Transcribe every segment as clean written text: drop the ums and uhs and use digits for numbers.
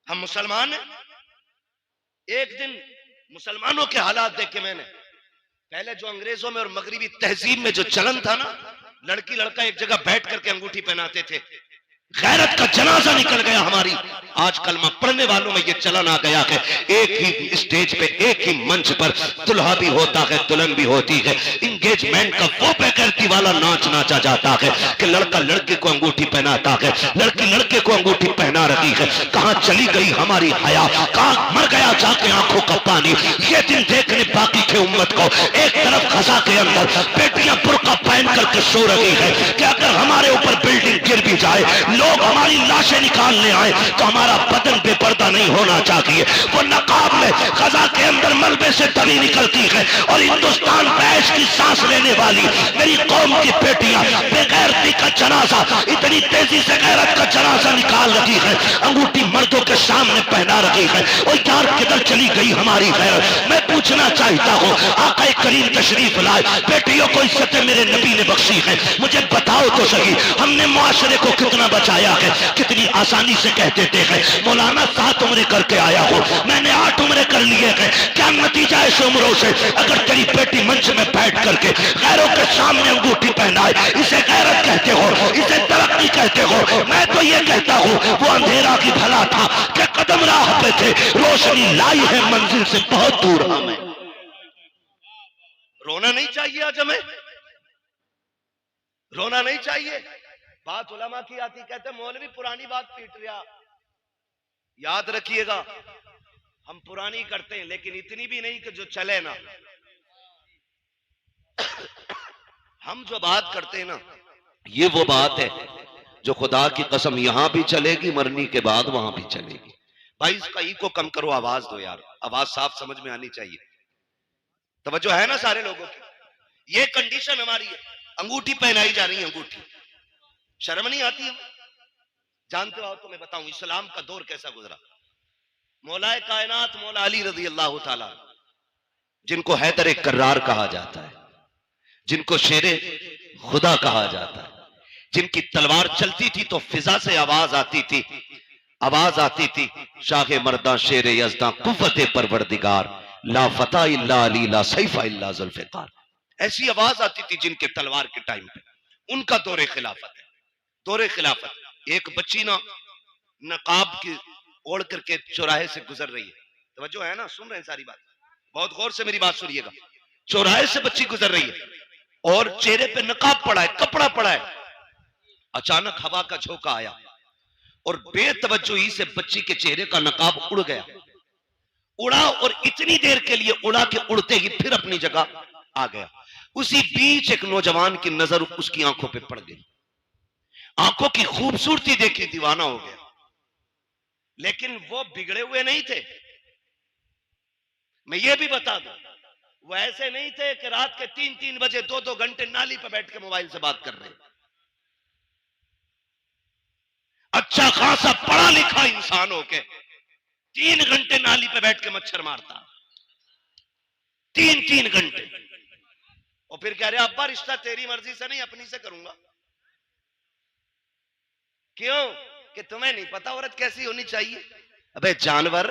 हम मुसलमान हैं। एक दिन मुसलमानों के हालात देखे मैंने। पहले जो अंग्रेजों में और मगरिबी तहजीब में जो चलन था ना, लड़की लड़का एक जगह बैठ करके अंगूठी पहनाते थे। गैरत का जनाजा निकल गया हमारी। आज कलमा पढ़ने वालों में ये चलन आ गया है, एक ही स्टेज पे एक ही मंच पर दुल्हा भी होता है, दुल्हन भी होती है। इंगेजमेंट का वो बेगैरती वाला नाच नाचा जाता है कि लड़का लड़के को अंगूठी पहनाता है, लड़की लड़के को अंगूठी पहना रही है। कहां चली गई हमारी हया, कहां मर गया जाके आंखों का पानी। ये दिन देखने बाकी थे उम्मत को। एक तरफ खजा के अंदर बेटियां बुर्का पहन करके सो रही है कि अगर हमारे ऊपर बिल्डिंग गिर भी जाए, लोग हमारी लाशें निकालने आए तो हमारा बदन बेपर्दा नहीं होना चाहिए। वो नकाब में खजा के अंदर मलबे से तवी निकलती है और हिंदुस्तान पैश की सांस लेने वाली मेरी कौम की बेटियां बेगैरती का जनाजा, इतनी तेजी से गैरत का जनाजा निकाल रही है, अंगूठी मर्दों के सामने पहना रही है। और यार किधर चली गई हमारी गैरत। मैं पूछना चाहता हूँ, आका करीम तशरीफ लाए, बेटियों को इज्जत मेरे नबी ने बख्शी है, मुझे बताओ तो सही, हमने मुआशरे को कितना बचाया है। कितनी आसानी से कह देते हैं मौलाना 7 उम्रें करके आया हूं, मैंने 8 उम्रें कर लिए हैं। क्या नतीजा है इस उम्रों से? अगर तेरी बेटी मंच में बैठ करके गैरों के सामने अंगूठी पहनाए, इसे गैरत कहते हो, इसे तरक्की कहते हो? मैं तो ये कहता हूं वो अंधेरा की भला था कि कदम राह पे थे, रोशनी लाई है मंजिल से बहुत दूर हमें। रोना नहीं चाहिए आज हमें, रोना नहीं चाहिए। बात उलमा की आती, कहते मौलवी पुरानी बात पीट रहा। याद रखिएगा, हम पुरानी करते हैं लेकिन इतनी भी नहीं कि जो चले ना। हम जो बात करते हैं ना, ये वो बात है जो खुदा की कसम यहां भी चलेगी, मरने के बाद वहां भी चलेगी। भाई इसका ई को कम करो, आवाज दो यार, आवाज साफ समझ में आनी चाहिए। तवज्जो है ना सारे लोगों की? ये कंडीशन हमारी है, अंगूठी पहनाई जा रही है, अंगूठी। शर्म नहीं आती? जानते हो तो मैं बताऊं इस्लाम का दौर कैसा गुजरा। मौलाए कायनात मौला अली रजी अल्लाह ताला, जिनको हैदर कर्रार कहा जाता है, जिनको शेरे खुदा कहा जाता है, जिनकी तलवार चलती थी तो फिजा से आवाज आती थी, आवाज आती थी शाह मर्दा शेर यज़दा कुव्वत परवरदिगार ला फता इल्ला अली ला सैफा इल्ला जुल्फ़िकार। ऐसी आवाज आती थी जिनके तलवार के टाइम पे। उनका दौरे खिलाफत है, दौरे खिलाफत। एक बच्ची ना नकाब की ओढ़ करके चौराहे से गुजर रही है। तवज्जो है ना, सुन रहे हैं सारी बात? बहुत गौर से मेरी बात सुनिएगा। चौराहे से बच्ची गुजर रही है और चेहरे पे नकाब पड़ा है, कपड़ा पड़ा है। अचानक हवा का झोंका आया और बेतवज्जोही से बच्ची के चेहरे का नकाब उड़ गया। उड़ा और इतनी देर के लिए उड़ा के उड़ते ही फिर अपनी जगह आ गया। उसी बीच एक नौजवान की नजर उसकी आंखों पे पड़ गई। आंखों की खूबसूरती देखी दीवाना हो गया। लेकिन वो बिगड़े हुए नहीं थे, मैं ये भी बता दूं, वो ऐसे नहीं थे कि रात के 3-3 बजे 2-2 घंटे नाली पर बैठ के मोबाइल से बात कर रहे। अच्छा खासा पढ़ा लिखा इंसान हो के 3 घंटे नाली पे बैठ के मच्छर मारता, 3-3 घंटे। और फिर कह रहे अब्बा रिश्ता तेरी मर्जी से नहीं अपनी से करूंगा। क्यों? कि तुम्हें नहीं पता औरत कैसी होनी चाहिए। अबे जानवर,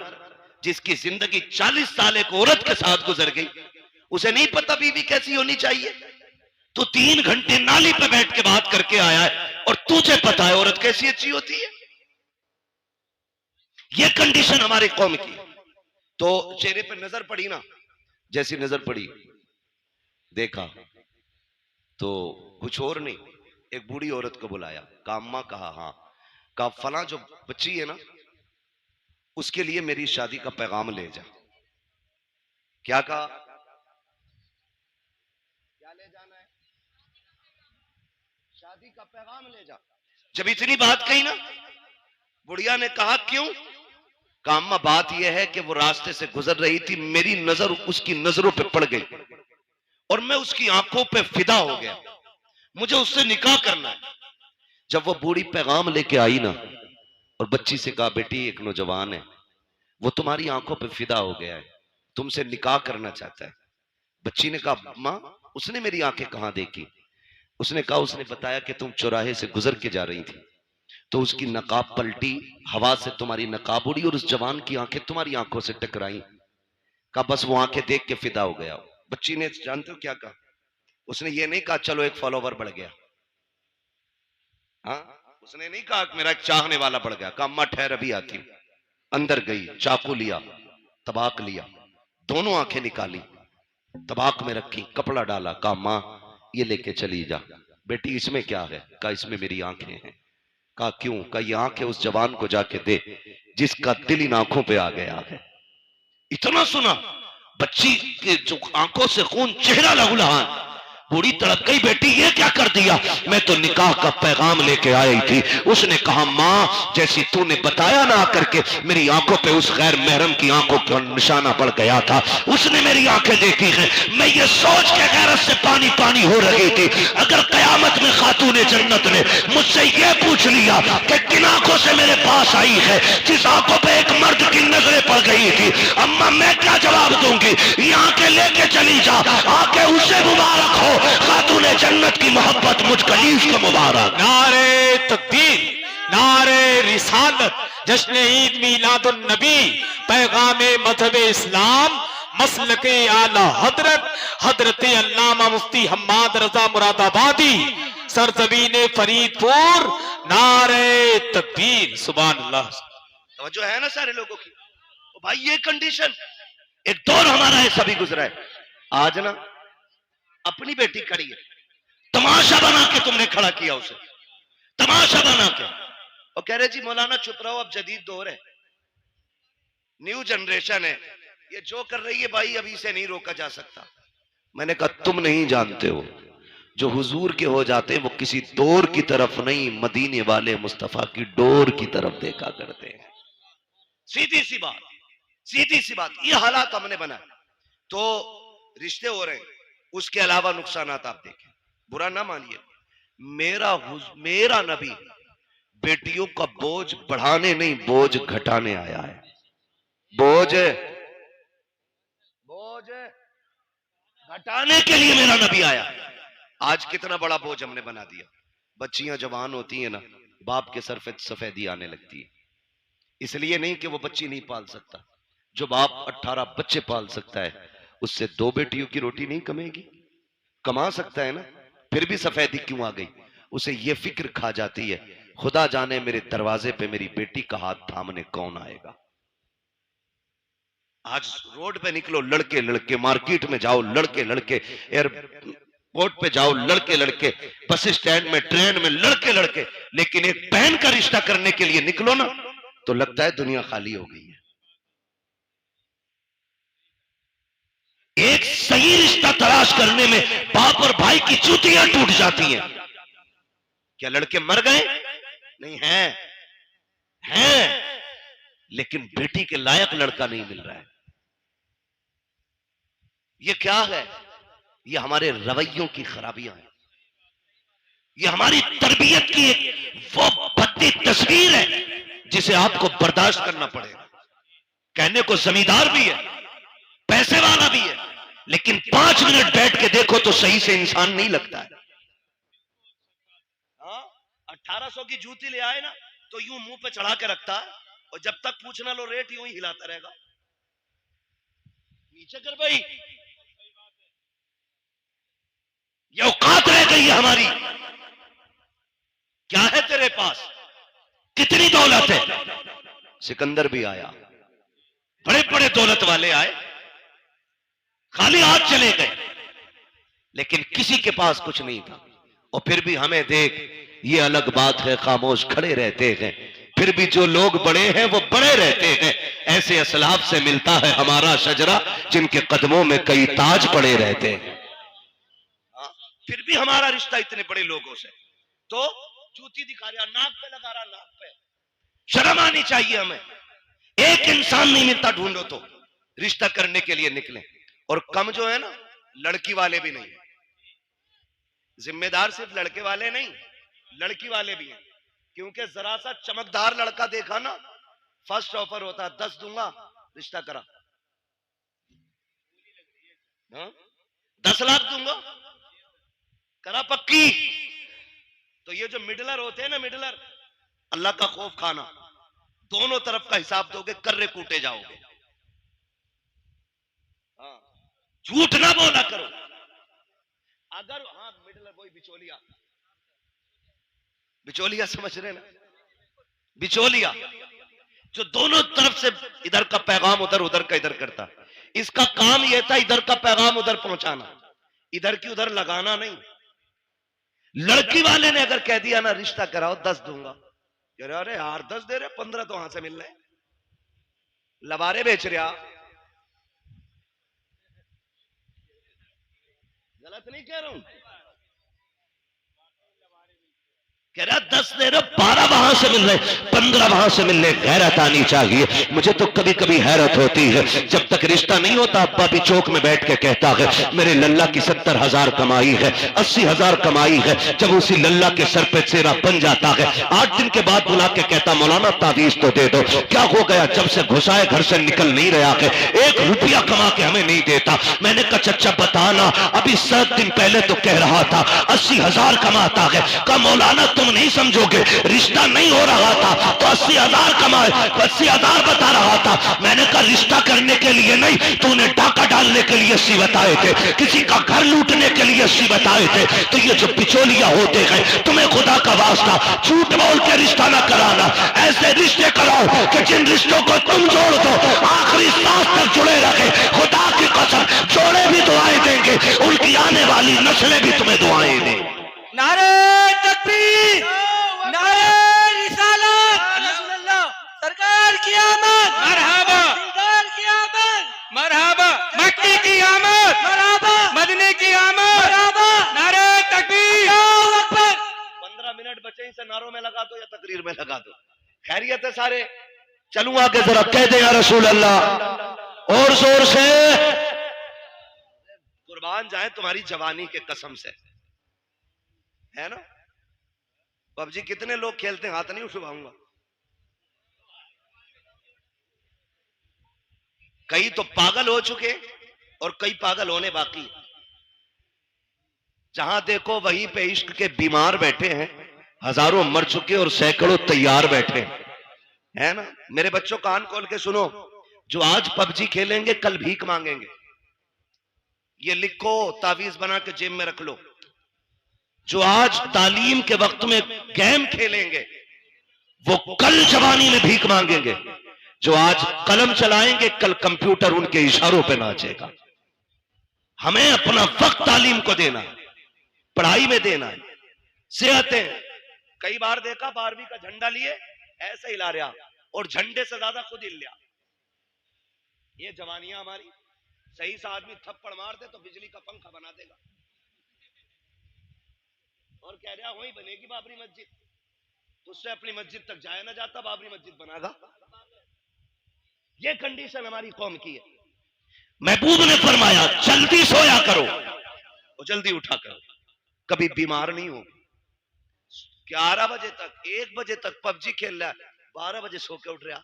जिसकी जिंदगी 40 साल एक औरत के साथ गुजर गई, उसे नहीं पता बीवी कैसी होनी चाहिए? तो 3 घंटे नाली पे बैठ के बात करके आया है और तुझे पता है औरत कैसी अच्छी होती है। ये कंडीशन हमारी कौम की। तो चेहरे पे नजर पड़ी ना, जैसी नजर पड़ी देखा तो कुछ और नहीं, एक बूढ़ी औरत को बुलाया, कहा अम्मा, कहा हाँ, कहा फला जो बच्ची है ना उसके लिए मेरी शादी का पैगाम ले जा। क्या कहा? क्या ले जाना है? शादी का पैगाम ले जा। जब इतनी बात कही ना, बुढ़िया ने कहा क्यों? कहा अम्मा बात यह है कि वो रास्ते से गुजर रही थी, मेरी नजर उसकी नजरों पे पड़ गई और मैं उसकी आंखों पे फिदा हो गया, मुझे उससे निकाह करना है। जब वो बूढ़ी पैगाम लेके आई ना और बच्ची से कहा बेटी एक नौजवान है, वो तुम्हारी आंखों पे फिदा हो गया है, तुमसे निकाह करना चाहता है। बच्ची ने कहा मां, उसने मेरी आंखें कहां देखी? उसने कहा उसने बताया कि तुम चौराहे से गुजर के जा रही थी तो उसकी नकाब पलटी, हवा से तुम्हारी नकाब उड़ी और उस जवान की आंखें तुम्हारी आंखों से टकराई। कहा बस वो आंखें देख के फिदा हो गया। बच्ची ने जानते हो क्या कहा? उसने ये नहीं कहा चलो एक फॉलोवर बढ़ गया, हाँ, उसने नहीं कहा मेरा एक चाहने वाला बढ़ गया। कहा अम्मा ठहर अभी आती हूं। अंदर गई, चाकू लिया, तबाक लिया, दोनों आंखें निकाली, तबाक में रखी, कपड़ा डाला, कहा मां ये लेके चली जा। बेटी इसमें क्या है? कहा इसमें मेरी आंखें हैं। कहा क्यों? कहा ये आंखें उस जवान को जाके दे जिसका दिल इन आंखों पे आ गया है। इतना सुना, बच्ची के जो आंखों से खून, चेहरा लहूलुहान। बूढ़ी तड़प गई, बेटी ये क्या कर दिया? मैं तो निकाह का पैगाम लेके आई थी। उसने कहा माँ जैसी तूने बताया ना आकर के, मेरी आंखों पे उस गैर महरम की आंखों का निशाना पड़ गया था, उसने मेरी आंखें देखी हैं। मैं ये सोच के गैरत से पानी पानी हो रही थी, अगर कयामत में खातूने जन्नत ने मुझसे ये पूछ लिया कि किन आंखों से मेरे पास आई है जिस आंखों पे एक मर्द की नजरें पड़ गई थी, अम्मा मैं क्या जवाब दूंगी? ये आंखें लेके चली जा, आंखें उसे मुबारक हो, खातूने जन्नत की मोहब्बत मुझ कलीफ को मुबारक। नारे तकबीर, नारे रिसालत, जश्न ईद मीलादुन नबी, पैगामे मजहब इस्लाम, मसलके आला हजरत हजरत अल्लामा मुफ्ती हम्माद रजा मुरादाबादी, सरजमीन फरीदपुर। नारे तकबीर, सुभान अल्लाह। जो है ना सारे लोगों की, तो भाई ये कंडीशन, एक दौर हमारा ऐसा भी गुजरा है। आज ना अपनी बेटी खड़ी है, तमाशा बना के तुमने खड़ा किया उसे, तमाशा बना के, और कह रहे जी मौलाना चुप रहो, अब जदीद दौर है, न्यू जनरेशन है, ये जो कर रही है भाई अभी से नहीं रोका जा सकता। मैंने कहा तुम नहीं जानते हो, जो हुजूर के हो जाते हैं वो किसी दौर की तरफ नहीं, मदीने वाले मुस्तफा की डोर की तरफ देखा करते हैं। सीधी सी बात, सीधी सी बात। ये हालात हमने बनाए तो रिश्ते हो रहे हैं, उसके अलावा नुकसान आप देखें, बुरा ना मानिए। मेरा नबी बेटियों का बोझ बढ़ाने नहीं, बोझ घटाने आया है। बोझ घटाने के लिए मेरा नबी आया। आज कितना बड़ा बोझ हमने बना दिया। बच्चियां जवान होती हैं ना, बाप के सर पे सफेदी आने लगती है। इसलिए नहीं कि वो बच्ची नहीं पाल सकता, जो बाप 18 बच्चे पाल सकता है उससे 2 बेटियों की रोटी नहीं कमेगी? कमा सकता है ना, फिर भी सफेदी क्यों आ गई? उसे ये फिक्र खा जाती है, खुदा जाने मेरे दरवाजे पे मेरी बेटी का हाथ थामने कौन आएगा। आज रोड पे निकलो लड़के लड़के, मार्केट में जाओ लड़के लड़के, एयरपोर्ट पे जाओ लड़के लड़के, बस स्टैंड में, ट्रेन में लड़के लड़के, लेकिन एक बहन का रिश्ता करने के लिए निकलो ना तो लगता है दुनिया खाली हो गई है। एक सही रिश्ता तलाश करने में बाप और भाई की चूतियां टूट जाती हैं। क्या लड़के मर गए? नहीं, हैं, लेकिन बेटी के लायक लड़का नहीं मिल रहा है। ये क्या है? ये हमारे रवैयों की खराबियां हैं, ये हमारी तरबियत की एक वो भद्दी तस्वीर है जिसे आपको बर्दाश्त करना पड़ेगा। कहने को जमींदार भी है, पैसे वाला भी है, लेकिन 5 मिनट बैठ के देखो तो सही से इंसान नहीं लगता है। 1800 की जूती ले आए ना तो यूं मुंह पे चढ़ा के रखता है, और जब तक पूछना लो रेट यूं ही हिलाता रहेगा। नीचे कर भाई, ये औकात रह गई है हमारी। क्या है तेरे पास? कितनी दौलत है? सिकंदर भी आया, बड़े बड़े दौलत वाले आए, खाली हाथ चले गए, लेकिन किसी के पास कुछ नहीं था। और फिर भी हमें देख, ये अलग बात है, खामोश खड़े रहते हैं, फिर भी जो लोग बड़े हैं वो बड़े रहते हैं। ऐसे असलाफ से मिलता है हमारा शजरा, जिनके कदमों में कई ताज पड़े रहते हैं। फिर भी हमारा रिश्ता इतने बड़े लोगों से, तो जूती दिखा रहा, नाक पे लगा रहा, नाक पे। शर्म आनी चाहिए हमें। एक इंसान नहीं मिलता, ढूंढो तो रिश्ता करने के लिए निकले। और कम जो है ना, लड़की वाले भी नहीं। जिम्मेदार सिर्फ लड़के वाले नहीं, लड़की वाले भी हैं। क्योंकि जरा सा चमकदार लड़का देखा ना, फर्स्ट ऑफर होता 10 दूंगा, रिश्ता करा। 10 लाख दूंगा, करा पक्की। तो ये जो मिडलर होते हैं ना, मिडलर, अल्लाह का खौफ खाना, दोनों तरफ का हिसाब दोगे, कर्रे कूटे जाओगे। हाँ, झूठ ना बोला करो। अगर हाँ मिडल वही बिचौलिया, बिचौलिया समझ रहे ना, बिचौलिया जो दोनों तरफ से इधर का पैगाम उधर, उधर का इधर करता, इसका काम यह था इधर का पैगाम उधर पहुंचाना, इधर की उधर लगाना नहीं। लड़की वाले ने अगर कह दिया ना रिश्ता कराओ 10 दूंगा, अरे यार 10 दे रहे, 15 तो वहां से मिल रहे, लबारे बेच रहा, गलत नहीं कह रहा हूं, कह रहा 10 दे रहे, 12 वहां से मिल रहे, 15 वहां से मिल रहे। गैरत आनी चाहिए। मुझे तो कभी कभी हैरत होती है, जब तक रिश्ता नहीं होता अब्बा भी चौक में बैठ के कहता है मेरे लल्ला की 70,000 कमाई है, 80,000 कमाई है। जब उसी लल्ला के सर पे चेहरा बन जाता है, 8 दिन के बाद बुला के कहता मौलाना तावीज तो दे दो। क्या हो गया? जब से घुसाए घर से निकल नहीं रहा है, 1 रुपया कमा के हमें नहीं देता। मैंने कहा चचा बताना, अभी 7 दिन पहले तो कह रहा था 80,000 कमाता है। कहा मौलाना तुम नहीं समझोगे, रिश्ता नहीं हो रहा था तो 80,000 कमाए, 80,000 बता रहा था। मैंने कहा रिश्ता करने के लिए नहीं, तूने डाका डालने के लिए 80 बताए थे, किसी का घर लूटने के लिए 80 बताए थे। तो ये जो बिचौलिया होते हैं, तुम्हें खुदा का वास्ता झूठ बोल के रिश्ता ना कराना, ऐसे रिश्ते कराओ कि जिन रिश्तों को तुम जोड़ दो आखिरी सांस तक जुड़े रखे। खुदा की कसम जोड़े भी दुआएं देंगे, उनकी आने वाली नस्लें भी तुम्हें दुआएं देंगी। नारे तकबीर, नारे रिसालत, सरकार की आमद, मरहबा, सरकार की आमद, मरहबा, मक्की की आमद, मरहबा, मदनी की आमद, मरहबा, नारे तकबीर। अल्लाहू अकबर। 15 मिनट बचे, इसे नारों में लगा दो या तकरीर में लगा दो। खैरियत है सारे? चलूं आगे, जरा कह दे या रसूल अल्लाह और जोर से। कुर्बान जाए तुम्हारी जवानी के कसम से, है ना? पबजी कितने लोग खेलते हैं? हाथ नहीं उठवाऊंगा। कई तो पागल हो चुके और कई पागल होने बाकी। जहां देखो वहीं पे इश्क के बीमार बैठे हैं, हजारों मर चुके और सैकड़ों तैयार बैठे हैं, है ना? मेरे बच्चों कान खोल के सुनो, जो आज पबजी खेलेंगे कल भीख मांगेंगे। ये लिखो, तावीज बना के जेब में रख लो। जो आज तालीम के वक्त में गेम खेलेंगे वो कल जवानी में भीख मांगेंगे। जो आज कलम चलाएंगे कल कंप्यूटर उनके इशारों पे नाचेगा। हमें अपना वक्त तालीम को देना है, पढ़ाई में देना है। सेहतें कई बार देखा 12वीं का झंडा लिए ऐसे हिला रहा और झंडे से ज्यादा खुद हिल लिया। ये जवानियां हमारी। सही सा आदमी थप्पड़ मार दे तो बिजली का पंखा बना देगा और कह रहा वही बनेगी बाबरी मस्जिद, तो उससे अपनी मस्जिद तक जाया ना जाता, बाबरी मस्जिद बनागा। ये कंडीशन हमारी कौम की है। महबूब ने फरमाया जल्दी सोया करो और जल्दी उठा करो, कभी बीमार नहीं हो। 11 बजे तक 1 बजे तक पबजी खेल रहा है, 12 बजे सो के उठ रहा,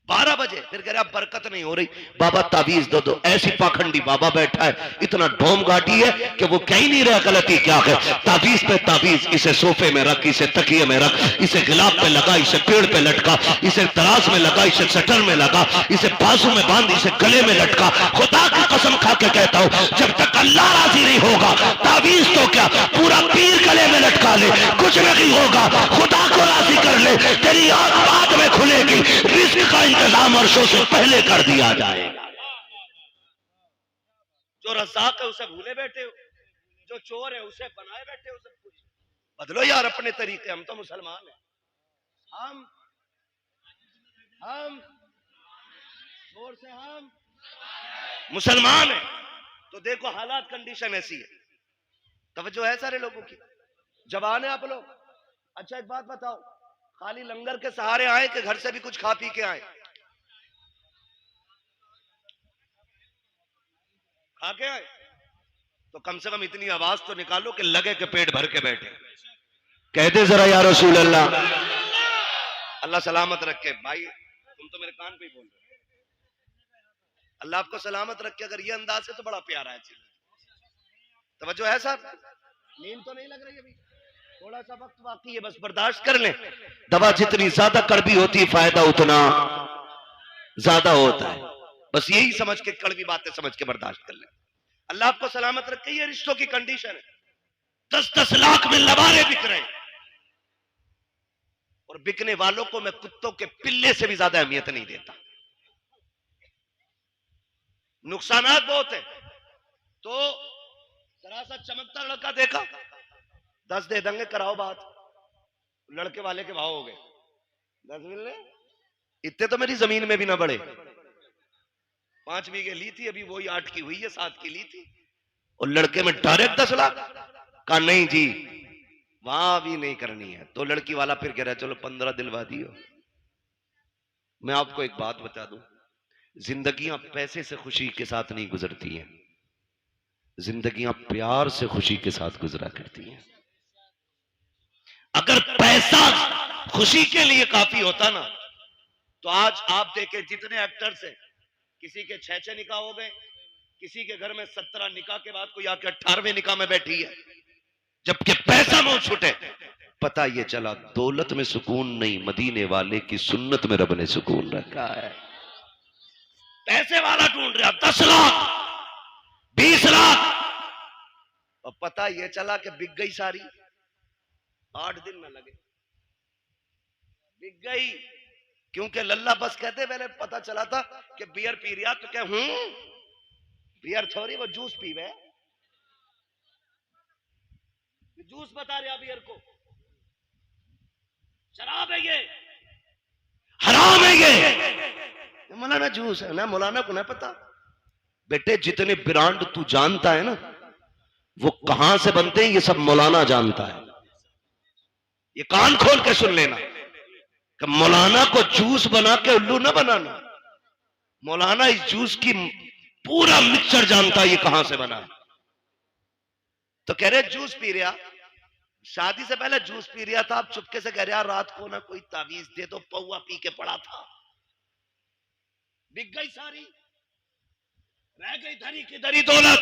12 बजे फिर कह रहा बरकत नहीं हो रही, बाबा तावीज दो दो। ऐसी पाखंडी बाबा बैठा है, इतना ढोम घाटी है कि वो कह ही नहीं रहा गलती क्या है। तावीज पे तावीज, इसे सोफे में रख, इसे तकिए में रख, इसे गिलाब पे लगा, इसे पेड़ पे लटका, इसे तराज में लगा, इसे शटर में लगा, इसे बाजू में बांध, इसे गले में लटका। खुदा की कसम खा के कहता हूं जब तक अल्लाह राजी नहीं होगा तावीज तो क्या पूरा पीर गले में लटका ले, कुछ नहीं होगा। खुदा को राजी कर ले, तेरी आंख बाद में खुलेगी, रिस्क का इंतजाम वर्षों से पहले कर दिया जाएगा। जो रज़ाक है उसे भूले बैठे हो, जो चोर है उसे बनाए बैठे हो। सब कुछ बदलो यार अपने तरीके। हम तो मुसलमान हैं, हम जोर से हम मुसलमान हैं। तो देखो हालात कंडीशन ऐसी है। तवज्जो है सारे लोगों की? जवान है आप लोग? अच्छा एक बात बताओ, खाली लंगर के सहारे आए कि घर से भी कुछ खा पी के आए? खा के आए तो कम से कम इतनी आवाज तो निकालो कि लगे कि पेट भर के बैठे। कहते जरा या रसूल अल्लाह। अल्लाह सलामत रखे। भाई तुम तो मेरे कान पे ही बोल रहे हो। अल्लाह आपको सलामत रखे। अगर ये अंदाज है तो बड़ा प्यारा है। तवज्जो है साहब? नींद तो नहीं लग रही अभी? थोड़ा सा वक्त बाकी है, बस बर्दाश्त कर लें। दवा जितनी ज्यादा कड़वी होती है फायदा उतना ज्यादा होता है। बस यही समझ के, कड़वी बातें समझ के बर्दाश्त कर लें। अल्लाह आपको सलामत रखे। ये रिश्तों की कंडीशन है। 10-10 लाख में लबारे बिक रहे हैं, और बिकने वालों को मैं कुत्तों के पिल्ले से भी ज्यादा अहमियत नहीं देता। नुकसानात बहुत है। तो जरा सा चमकता लड़का देखा, 10 दे देंगे, कराओ बात। लड़के वाले के भाव हो गए 10 मिलने। इतने तो मेरी जमीन में भी ना बढ़े। 5 बीघे ली थी, अभी वही 8 की हुई है, 7 की ली थी। और लड़के में डायरेक्ट 10 लाख। कहा नहीं जी, वहां भी नहीं करनी है। तो लड़की वाला फिर कह रहा है चलो 15 दिलवा दियो। मैं आपको एक बात बता दूं, जिंदगियां पैसे से खुशी के साथ नहीं गुजरती हैं, जिंदगियां प्यार से खुशी के साथ गुजरा करती हैं। अगर पैसा खुशी के लिए काफी होता ना, तो आज आप देखें जितने एक्टर्स हैं, किसी के 6 निकाह हो गए, किसी के घर में 17 निकाह के बाद कोई आके 18वें निकाह में बैठी है, जबकि पैसा मुंह छूटे। पता ये चला दौलत में सुकून नहीं, मदीने वाले की सुन्नत में रब ने सुकून रखा है। पैसे वाला ढूंढ रहा 10 लाख 20 लाख, और पता ये चला कि बिक गई सारी। 8 दिन न लगे, बिक गई। क्योंकि लल्ला बस कहते, पहले पता चला था कि बियर पी रिया, तो क्या बियर थोड़ी, वो जूस पीवे। जूस बता रहा बियर को, शराब है ये, हराम है ये। मौलाना जूस है ना, मौलाना को ना पता। बेटे जितने ब्रांड तू जानता है ना, वो कहां से बनते हैं ये सब मौलाना जानता है। ये कान खोल के सुन लेना कि मौलाना को जूस बना के उल्लू ना बनाना। मौलाना इस जूस की पूरा मिक्सचर जानता है, ये कहां से बना है। तो कह रहे जूस पी रहा, शादी से पहले जूस पी रहा था, आप चुपके से कह रहा रात को ना कोई तावीज दे दो, पौवा पी के पड़ा था। बिक गई सारी, रह गई धरी की धरी दौलत।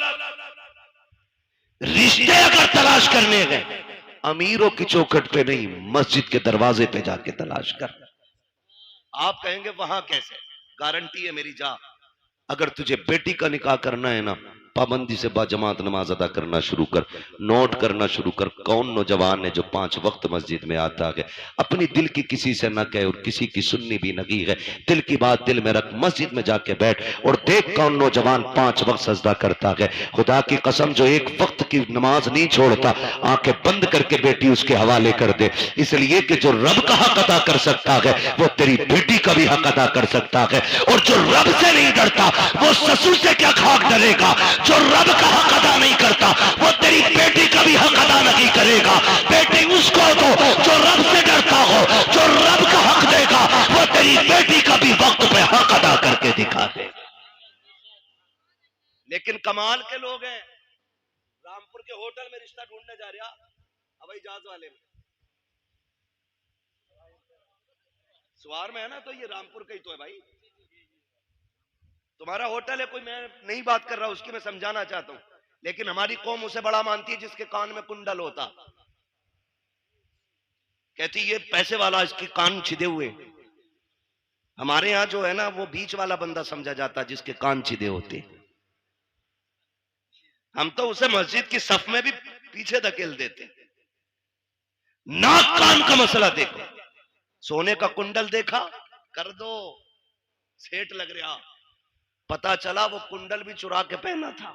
रिश्ते अगर तलाश करने गए, अमीरों की चौखट पे नहीं, मस्जिद के दरवाजे पे जाके तलाश कर। आप कहेंगे वहां कैसे, गारंटी है मेरी, जा। अगर तुझे बेटी का निकाह करना है ना, पाबंदी से बाजमात नमाज अदा करना शुरू कर। नोट करना शुरू कर, कौन नौजवान है जो 5 वक्त मस्जिद में आता है, अपनी दिल की किसी से न कहे और किसी की सुननी भी नहीं है। दिल की बात दिल में रख, मस्जिद में जाके बैठ और देख कौन नौजवान 5 वक्त सजदा करता है। खुदा की कसम जो 1 वक्त की नमाज नहीं छोड़ता, आंखें बंद करके बेटी उसके हवाले कर दे। इसलिए कि जो रब का हक अदा कर सकता है, वो तेरी बेटी का भी हक अदा कर सकता है। और जो रब से नहीं डरता, वो ससुर से क्या खाक डरेगा। जो रब का हक अदा नहीं करता, वो तेरी बेटी का भी हक अदा नहीं करेगा। बेटी उसको दो जो रब से डरता हो, जो रब का हक देगा, वो तेरी बेटी का भी वक्त पे हक अदा करके दिखा दे। लेकिन कमाल के लोग हैं, रामपुर के होटल में रिश्ता ढूंढने जा रहा हवाई जहाज वाले में, सवार में है ना, तो ये रामपुर का ही तो है भाई। तुम्हारा होटल है कोई, मैं नहीं बात कर रहा उसकी, मैं समझाना चाहता हूं। लेकिन हमारी कौम उसे बड़ा मानती है जिसके कान में कुंडल होता। कहती ये पैसे वाला, इसके कान छिदे हुए। हमारे यहां जो है ना, वो बीच वाला बंदा समझा जाता जिसके कान छिदे होते। हम तो उसे मस्जिद की सफ में भी पीछे धकेल देते। नाक कान का मसला देखो, सोने का कुंडल देखा, कर दो, सेठ लग रहा। पता चला वो कुंडल भी चुरा के पहना था।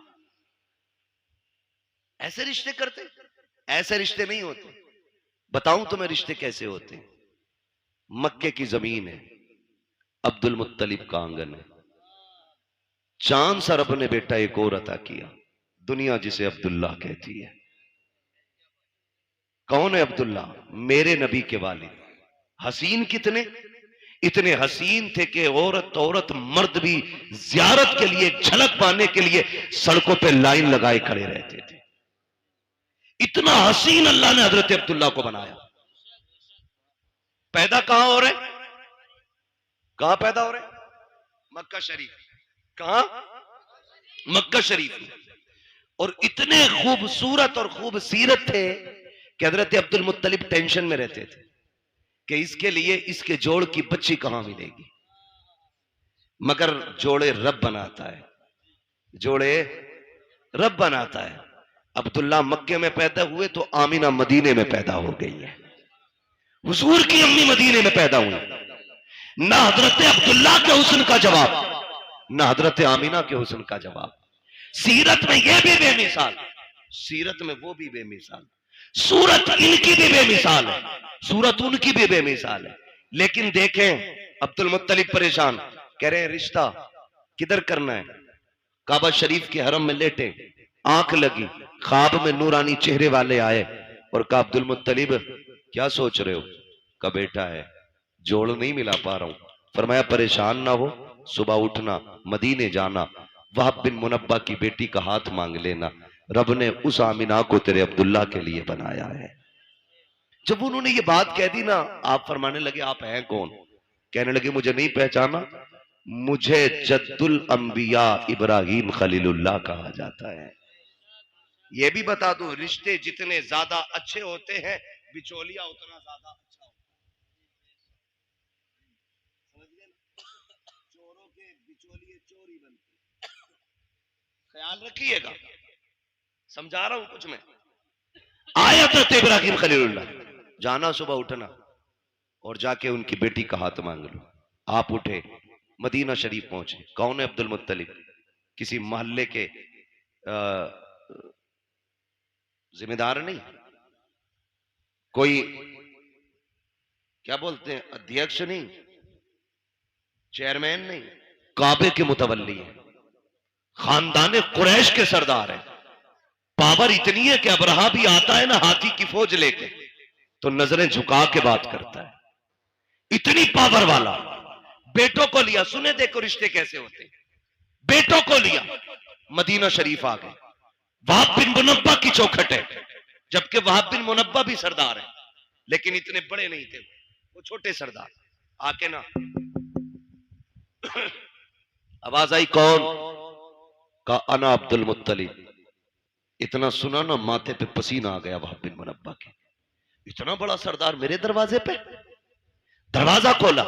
ऐसे रिश्ते करते, ऐसे रिश्ते नहीं होते। बताऊं तुम्हें रिश्ते कैसे होते। मक्के की जमीन है, अब्दुल मुत्तलिब का आंगन है, चांद सा रब ने बेटा एक और अता किया, दुनिया जिसे अब्दुल्ला कहती है। कौन है अब्दुल्ला? मेरे नबी के वालिद। हसीन कितने, इतने हसीन थे कि औरत मर्द भी जियारत के लिए, झलक पाने के लिए सड़कों पे लाइन लगाए खड़े रहते थे। इतना हसीन अल्लाह ने हजरत अब्दुल्ला को बनाया। पैदा कहां हो रहे, कहां पैदा हो रहे? मक्का शरीफ। कहां? मक्का शरीफ। और इतने खूबसूरत और खूबसीरत थे कि हजरत अब्दुल मुत्तलिब टेंशन में रहते थे कि इसके लिए इसके जोड़ की बच्ची कहां मिलेगी, मगर जोड़े रब बनाता है, जोड़े रब बनाता है। अब्दुल्ला मक्के में पैदा हुए तो आमीना मदीने में पैदा हो गई है। हुजूर की अम्मी मदीने में पैदा हुई। ना हजरत अब्दुल्ला के हुस्न का जवाब, ना हजरत आमीना के हुस्न का जवाब। सीरत में यह भी बेमिसाल, सीरत में वो भी बेमिसाल, सूरत इनकी भी बेमिसाल है, सूरत उनकी भी बेमिसाल है। लेकिन देखें अब्दुल मुत्तलिब परेशान, कह रहे हैं रिश्ता किधर करना है। काबा शरीफ के हरम में लेटे, आंख लगी, ख्वाब में नूरानी चेहरे वाले आए और कहा अब्दुल मुत्तलिब क्या सोच रहे हो? का बेटा है, जोड़ नहीं मिला पा रहा हूं। फरमाया परेशान ना हो, सुबह उठना, मदीने जाना, वहाब बिन मुनब्बा की बेटी का हाथ मांग लेना, रब ने उस आमिना को तेरे अब्दुल्ला के लिए बनाया है। जब उन्होंने ये बात कह दी ना, आप फरमाने लगे आप हैं कौन? कहने लगे मुझे नहीं पहचाना, मुझे जद्दुल अंबिया इब्राहिम खलीलुल्लाह कहा जाता है। ये भी बता दो, रिश्ते जितने ज्यादा अच्छे होते हैं बिचौलिया उतना ज्यादा अच्छा होता है। चोरों के बिचौलिए चोर ही बनते, ख्याल रखिएगा, समझा रहा हूं कुछ मैं। आया तो इब्राहिम खलीलुल्लाह, जाना सुबह उठना और जाके उनकी बेटी का हाथ मांग लो। आप उठे, मदीना शरीफ पहुंचे। कौन है? अब्दुल मुत्तलिब, किसी मोहल्ले के जिम्मेदार नहीं, कोई क्या बोलते हैं अध्यक्ष नहीं, चेयरमैन नहीं, काबे के मुतवल्ली है, खानदान कुरैश के सरदार है। पावर इतनी है कि अबरहा भी आता है ना हाथी की फौज लेके तो नजरें झुका के बात करता है, इतनी पावर वाला। बेटों को लिया, सुने देखो रिश्ते कैसे होते हैं। बेटों को लिया, मदीना शरीफ आ गए। वहाब बिन मुनब्बा की चौखट है, जबकि वहाब बिन मुनब्बा भी सरदार है लेकिन इतने बड़े नहीं थे, वो छोटे सरदार। आके ना आवाज आई, कौन? का अना अब्दुल मुत्तलिब। इतना सुना ना माथे पे पसीना आ गया वहाब बिन मुनब्बा के, इतना बड़ा सरदार मेरे दरवाजे पे। दरवाजा खोला,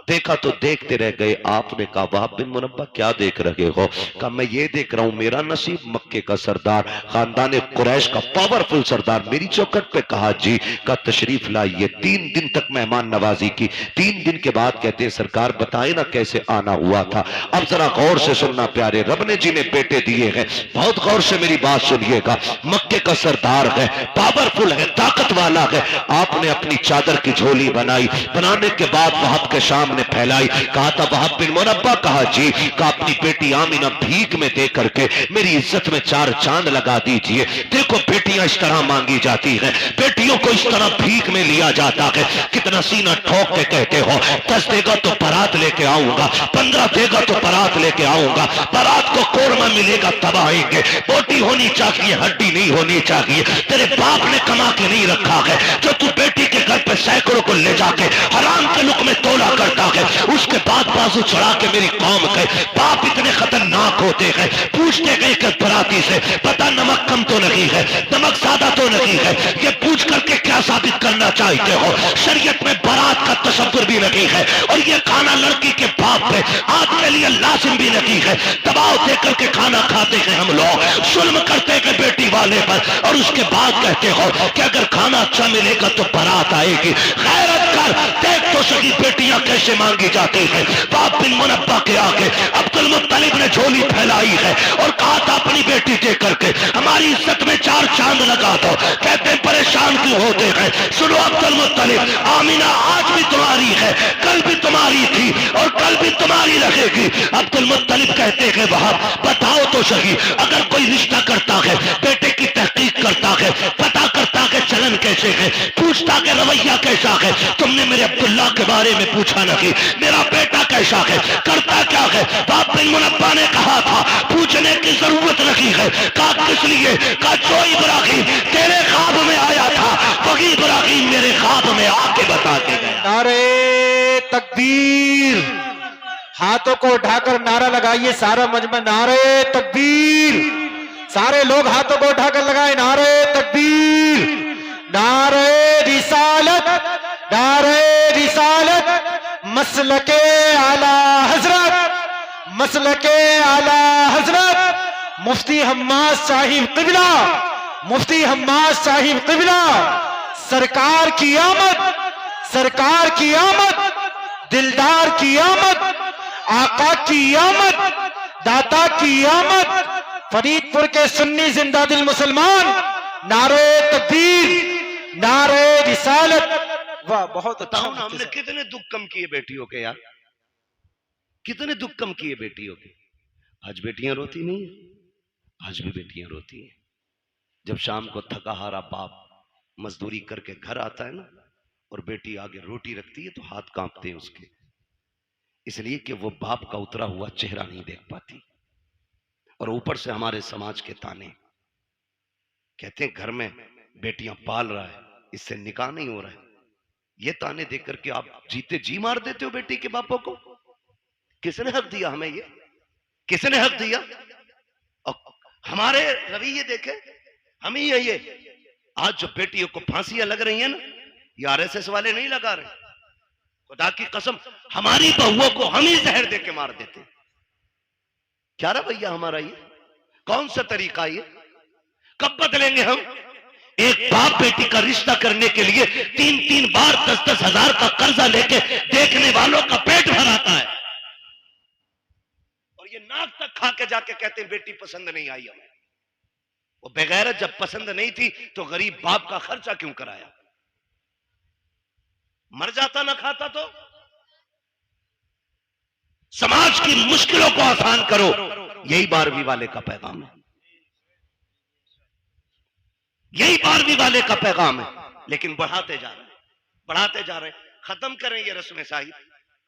देखा तो देखते रह गए। आपने कहा वहाब बिन मुनब्बा क्या देख रहे हो? कहा मैं ये देख रहा हूं मेरा नसीब मक्के का सरदार, खानदान कुरैश का पावरफुल सरदार मेरी चौखट पे। कहा जी। का तशरीफ लाइए। 3 दिन तक मेहमान नवाजी की। 3 दिन के बाद कहते हैं सरकार बताए ना कैसे आना हुआ था। अब जरा गौर से सुनना प्यारे, रब ने जिन्हें बेटे दिए हैं बहुत गौर से मेरी बात सुनिएगा। मक्के का सरदार है, पावरफुल है, ताकत वाला है। आपने अपनी चादर की झोली बनाई, बनाने के बाद वहाब के सामने फैलाई। कहा था वहाब बिन मुनब्बा? कहा जी। कहा अपनी बेटी आमीना भीख में दे करके मेरी इज्जत में 4 चांद लगा दीजिए। देखो बेटियां इस तरह मांगी जाती हैं, बेटियों को इस तरह भीख में लिया जाता है। कितना सीना ठोक के कहते हो 10 देगा तो बारात लेके आऊंगा, 15 देगा तो बारात लेके आऊंगा। बारात को कोरमा मिलेगा तब आएंगे। बोटी होनी चाहिए, हड्डी नहीं होनी चाहिए। तेरे बाप ने कमा के नहीं रखा है जो तू बेटी के घर पे सैकड़ों को ले जाके हराम के लुक में तोला करता है, उसके बाद बाजू चढ़ा के मेरी कौम के बाप इतने खतरनाक होते हैं। पूछते गए कि बराती से पता नमक कम तो नहीं है, नमक ज्यादा तो नहीं है, ये पूछ करके क्या साबित करना चाहते हो? शरीयत में बारात का तसव्वुर भी नहीं है और ये खाना लड़की के बाप पे आज के लिए लाजिम भी नहीं है। दबाव दे करके खाना खाते हैं हम लोग, जुल्म करते हैं बेटी वाले पर और उसके बाद कहते हो कि अगर खाना अच्छा मिलेगा तो बारात आएगी। गैरत कर, देख तो सही बेटियां कैसे मांगी जाती है। वहाब बिन मुनब्बा के आगे अब्दुल मुत्तलिब ने झोली फैलाई है और कहा था अपनी बेटी दे करके हमारी इज्जत में 4 चांद लगा दो। कहते हैं परेशान क्यों होते हैं? सुनो अब्दुल मुत्तलिब, आमीना आज भी तुम्हारी है, कल भी तुम्हारी थी और कल भी तुम्हारी रहेगी। अब्दुल मुत्तलिब कहते हैं वहाब बताओ तो सही, अगर कोई रिश्ता करता है, बेटे की तहकीक करता है, पता करता है चलन कैसे है, पूछता है रवैया कैसा है। तुमने मेरे अब्दुल्ला के बारे में पूछा नहीं, मेरा बेटा कैसा है, करता क्या है? वहाब बिन मुनब्बा ने कहा था पूछने की जरूरत नहीं है। कहा किस लिए? कहा जो इब्राहिम तेरे ख्वाब में आया था वही इब्राहिम मेरे ख्वाब में आके बता के गया। नारे तकबीर, हाथों को उठाकर नारा लगाइए सारा मजमा। नारे तकबीर, सारे लोग हाथों को उठाकर लगाए। नारे तकबीर, नारे रिसालत, नारे रिसालत, मसलके आला हजरत, मसलके आला हजरत मुफ्ती हम्माद साहिब क़िबला, मुफ्ती हम्माद साहिब क़िबला। सरकार की आमद, सरकार की आमद, दिलदार की आमद, आका की आमद, दाता की आमद, फरीदपुर के सुन्नी जिंदा दिल मुसलमान, नारे तकबीर, नारे रिसालत। वाह, बहुत अच्छा। बताओ ना, हमने कितने दुख कम किए बेटियों के यार, कितने दुख कम किए बेटियों के। आज बेटियां रोती नहीं है, आज भी बेटियां रोती हैं। जब शाम को थका हारा बाप मजदूरी करके घर आता है ना, और बेटी आगे रोटी रखती है तो हाथ कांपते हैं उसके, इसलिए कि वो बाप का उतरा हुआ चेहरा नहीं देख पाती। और ऊपर से हमारे समाज के ताने, कहते हैं घर में बेटियां पाल रहा है, इससे निकाह नहीं हो रहा है। ये ताने देख करके आप जीते जी मार देते हो बेटी के बापों को। किसने हक दिया हमें ये, किसने हक दिया? और हमारे रवैये देखे हम ही है ये। आज जो बेटियों को फांसियां लग रही है ना, ये आरएसएस वाले नहीं लगा रहे, खुदा की कसम हमारी बहुओं को हम ही जहर दे के मार देते। क्या रवैया हमारा ये, कौन सा तरीका ये? कब बदलेंगे हम? एक बाप बेटी का रिश्ता करने के लिए 3-3 बार 10-10 हजार का कर्जा लेके देखने वालों का पेट भराता है, और ये नाक तक खा के जाके कहते हैं बेटी पसंद नहीं आई हमें। वो बेगैरत जब पसंद नहीं थी तो गरीब बाप का खर्चा क्यों कराया? मर जाता ना खाता तो। समाज की मुश्किलों को आसान करो, यही 12वीं वाले का पैगाम है, यही 12वीं वाले का पैगाम है। लेकिन बढ़ाते जा रहे हैं, बढ़ाते जा रहे हैं। खत्म करें ये रस्म साहिब,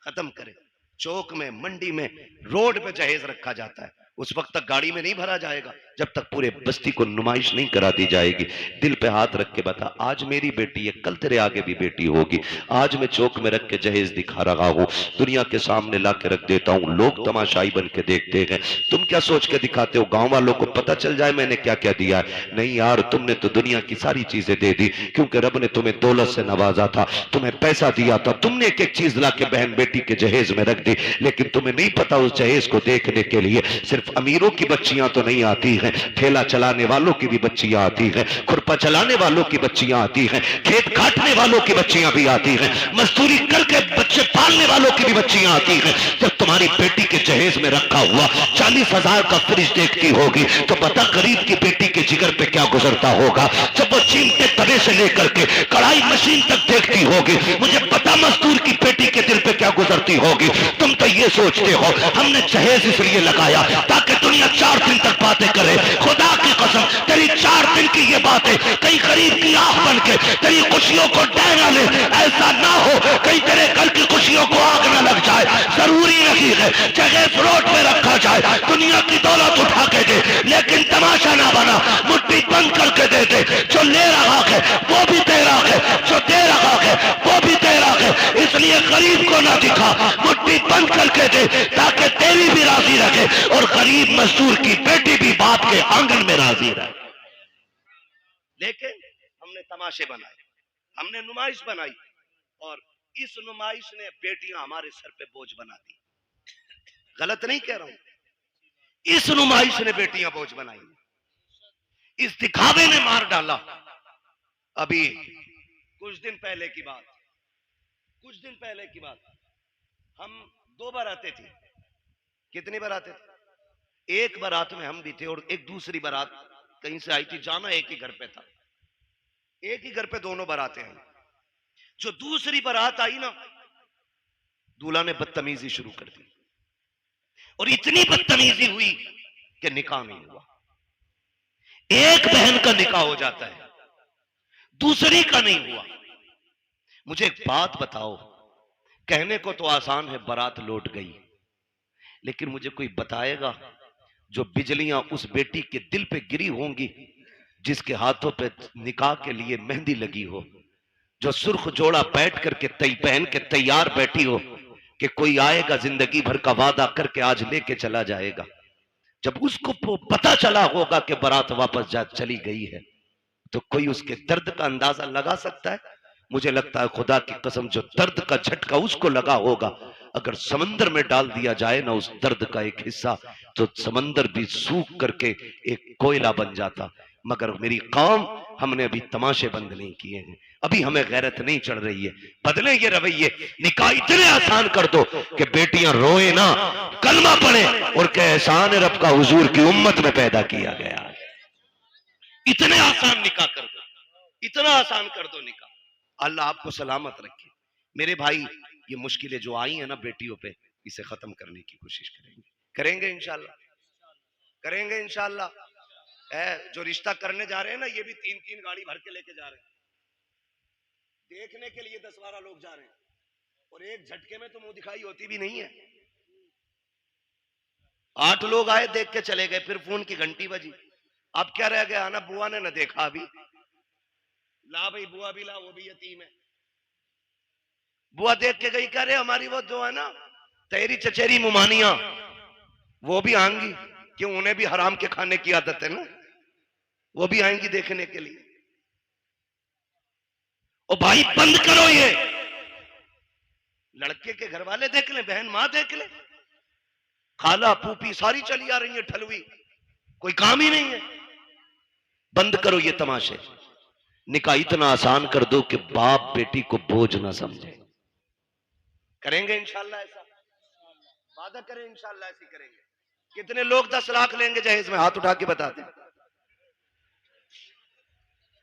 खत्म करें। चौक में, मंडी में, रोड पे जहेज रखा जाता है, उस वक्त तक गाड़ी में नहीं भरा जाएगा जब तक पूरे बस्ती को नुमाइश नहीं करा दी जाएगी। दिल पे हाथ रख के बता, आज मेरी बेटी है, कल तेरे आगे भी बेटी होगी। आज मैं चौक में रख के जहेज दिखा रहा हूं, दुनिया के सामने ला के रख देता हूं, लोग तमाशाई बन के देखते हैं। तुम क्या सोच के दिखाते हो गांव वालों को पता चल जाए मैंने क्या क्या दिया है? नहीं यार, तुमने तो दुनिया की सारी चीजें दे दी, क्योंकि रब ने तुम्हें दौलत से नवाजा था, तुम्हें पैसा दिया था, तुमने एक एक चीज ला के बहन बेटी के जहेज में रख दी। लेकिन तुम्हें नहीं पता उस जहेज को देखने के लिए सिर्फ अमीरों की बच्चियां तो नहीं आती हैं, ठेला चलाने वालों की भी बच्चियां आती हैं, खुरपा चलाने वालों की बच्चियां आती हैं, खेत काटने वालों की बच्चियां भी आती हैं, मजदूरी करके बच्चे पालने वालों की भी बच्चियां आती हैं। जब तुम्हारी बेटी के जहेज में रखा हुआ 40,000 का फ्रिज देखती होगी तो बता गरीब की बेटी के जिगर पे क्या गुजरता होगा। जब वो चीमटे तवे से लेकर के कढ़ाई मशीन तक देखती होगी, मुझे पता मजदूर की बेटी के दिल पे क्या गुजरती होगी। तुम तो ये सोचते हो हमने जहेज इसलिए लगाया ताकि दुनिया 4 दिन तक बातें करे। खुदा की कसम, तेरी 4 दिन की ये बातें कहीं गरीब की आंख बन के तेरी खुशियों को डहरा ले। ऐसा ना हो कहीं तेरे घर की खुशियों को आग ना लग जाए। जरूरी नहीं है जहेज रोड पे रखा जाए, दुनिया की दौलत उठा के दे, लेकिन तमाशा ना बना, मुट्ठी बंद करके दे दे। जो ले रहा है वो भी तेरा है, जो दे रहा है वो भी तेरा है, इसलिए गरीब को ना दिखा, मुट्ठी बंद करके दे ताकि तेरी भी राजी रखे और गरीब मजदूर की बेटी भी बाप के आंगन में राजी रहे। लेकिन हमने तमाशे बनाए, हमने नुमाइश बनाई, और इस नुमाइश ने बेटियां हमारे सर पे बोझ बना दी। गलत नहीं कह रहा हूं, इस नुमाइश ने बेटियां बोझ बनाई, इस दिखावे ने मार डाला। अभी कुछ दिन पहले की बात, कुछ दिन पहले की बात, हम 2 बारातें थी। कितनी बारातें? एक बारात में हम भी थे और एक दूसरी बारात कहीं से आई थी, जाना एक ही घर पे था, एक ही घर पे दोनों बारातें आई। जो दूसरी बारात आई ना, दूल्हा ने बदतमीजी शुरू कर दी, और इतनी बदतमीजी हुई कि निकाह नहीं हुआ। एक बहन का निकाह हो जाता है, दूसरी का नहीं हुआ। मुझे एक बात बताओ, कहने को तो आसान है बारात लौट गई, लेकिन मुझे कोई बताएगा जो बिजलियां उस बेटी के दिल पे गिरी होंगी जिसके हाथों पे निकाह के लिए मेहंदी लगी हो, जो सुर्ख जोड़ा बैठ करके पहन के तैयार बैठी हो कि कोई आएगा जिंदगी भर का वादा करके आज लेके चला जाएगा। जब उसको पता चला होगा कि बारात वापस चली गई है, तो कोई उसके दर्द का अंदाजा लगा सकता है? मुझे लगता है खुदा की कसम जो दर्द का झटका उसको लगा होगा, अगर समंदर में डाल दिया जाए ना उस दर्द का एक हिस्सा, तो समंदर भी सूख करके एक कोयला बन जाता। मगर मेरी कौम, हमने अभी तमाशे बंद नहीं किए हैं, अभी हमें गैरत नहीं चढ़ रही है। बदले ये रवैये, निकाह इतने आसान कर दो कि बेटियां रोए ना, कलमा पढ़े और कहे एहसान रब का हुजूर की उम्मत में पैदा किया गया। इतने आसान निकाह कर दो, इतना आसान कर दो निकाह। अल्लाह आपको सलामत रखे। मेरे भाई, ये मुश्किलें जो आई हैं ना बेटियों पे, इसे खत्म करने की कोशिश करेंगे इंशाल्लाह, करेंगे इंशाल्लाह। जो रिश्ता करने जा रहे हैं ना, ये भी 3-3 गाड़ी भर के लेके जा रहे हैं, देखने के लिए 10-12 लोग जा रहे हैं, और एक झटके में तो मुंह दिखाई होती भी नहीं है। 8 लोग आए, देख के चले गए, फिर फोन की घंटी बजी। अब क्या रह गया ना, बुआ ने ना देखा अभी, ला भाई बुआ भी ला, वो भी यतीम है। बुआ देख के गई, कह रहे हमारी वो जो है ना तेरी चचेरी मुमानिया, वो भी आएंगी, क्यों उन्हें भी हराम के खाने की आदत है ना, वो भी आएंगी देखने के लिए। ओ भाई बंद करो ये, लड़के के घर वाले देख ले, बहन मां देख ले, खाला फूफी सारी चली आ रही है ठलवी, कोई काम ही नहीं है। बंद करो ये तमाशे, निकाह इतना आसान कर दो कि बाप बेटी को बोझ ना समझे। करेंगे इंशाल्लाह ऐसा, वादा करें इंशाल्लाह ऐसी करेंगे। कितने लोग 10 लाख लेंगे जहेज में, हाथ उठा के बता दें।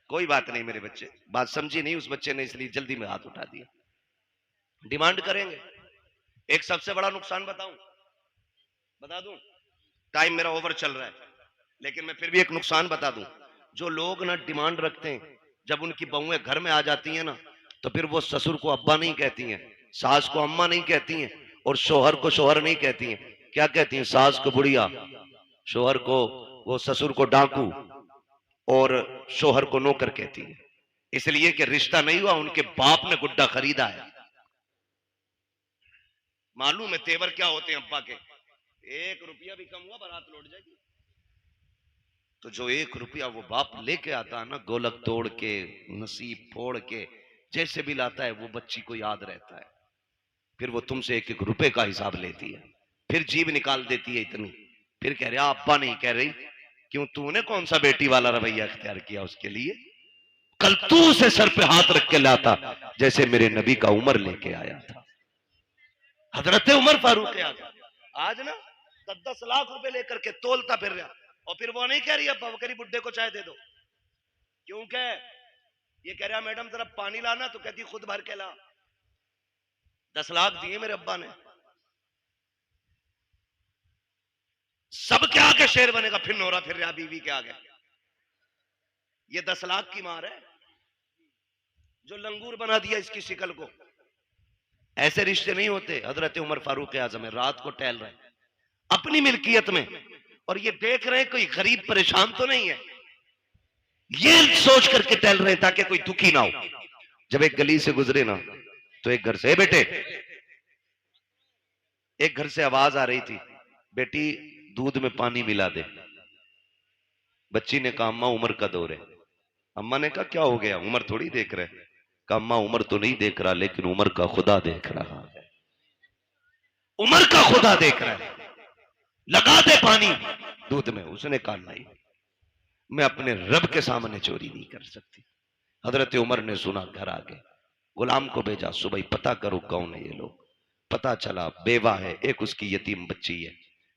कोई बात नहीं मेरे बच्चे, बात समझी नहीं उस बच्चे ने, इसलिए जल्दी में हाथ उठा दिया। डिमांड करेंगे। एक सबसे बड़ा नुकसान बता दूं, टाइम मेरा ओवर चल रहा है, लेकिन मैं फिर भी एक नुकसान बता दूं। जो लोग ना डिमांड रखते हैं, जब उनकी बहुएं घर में आ जाती हैं ना, तो फिर वो ससुर को अब्बा नहीं कहती हैं, सास को अम्मा नहीं कहती हैं, और शोहर को शोहर नहीं कहती हैं। क्या कहती हैं? सास को बुढ़िया, शोहर को, वो ससुर को डाकू, और शोहर को नौकर कहती है। इसलिए कि रिश्ता नहीं हुआ, उनके बाप ने गुड्डा खरीदा है। मालूम है तेवर क्या होते हैं अब्बा के, 1 रुपया भी कम हुआ बारात लौट जाएगी। तो जो 1 रुपया वो बाप लेके आता है ना, गोलक तोड़ के, नसीब फोड़ के, जैसे भी लाता है, वो बच्ची को याद रहता है। फिर वो तुमसे 1-1 रुपए का हिसाब लेती है, फिर जीभ निकाल देती है इतनी, फिर कह रहे अब्बा नहीं कह रही, क्यों तूने कौन सा बेटी वाला रवैया इख्तियार किया उसके लिए? कल तू उसे सर पे हाथ रख के लाता, जैसे मेरे नबी का उमर लेके आया था, हजरत उमर फारूक आज़म। आज ना 10-10 लाख रुपए लेकर के तोलता फिर रहा, और फिर वो नहीं कह रही अब्बा, वो कह रही बुड्ढे को चाय दे दो। क्यों कह, ये कह रहा मैडम जरा पानी लाना, तो कहती खुद भर के ला। 10 लाख दिए मेरे अब्बा ने, सब के आगे शेर बनेगा, फिर नोरा फिर रहा बीवी के आगे। ये 10 लाख की मार है जो लंगूर बना दिया इसकी शिकल को। ऐसे रिश्ते नहीं होते। हजरत उमर फारूक आज़म है, रात को टहल रहे हैं अपनी मिल्कियत में, और ये देख रहे हैं कोई गरीब परेशान तो नहीं है, ये सोच करके टहल रहे हैं ताकि कोई दुखी ना हो। जब एक गली से गुजरे ना, तो एक घर से, बेटे, एक घर से आवाज आ रही थी, बेटी दूध में पानी मिला दे। बच्ची ने कहा अम्मा उमर का दौर है। अम्मा ने कहा क्या हो गया, उमर थोड़ी देख रहे। कहा अम्मा उमर तो नहीं देख रहा, लेकिन उमर का खुदा देख रहा है, उमर का खुदा देख रहा है, लगा दे पानी दूध में। उसने कहा नहीं, मैं अपने रब के सामने चोरी नहीं कर सकती। हजरत उमर ने सुना, घर आ गए, गुलाम को भेजा, सुबह पता करो कौन है ये लोग। पता चला बेवा है, एक उसकी यतीम बच्ची है।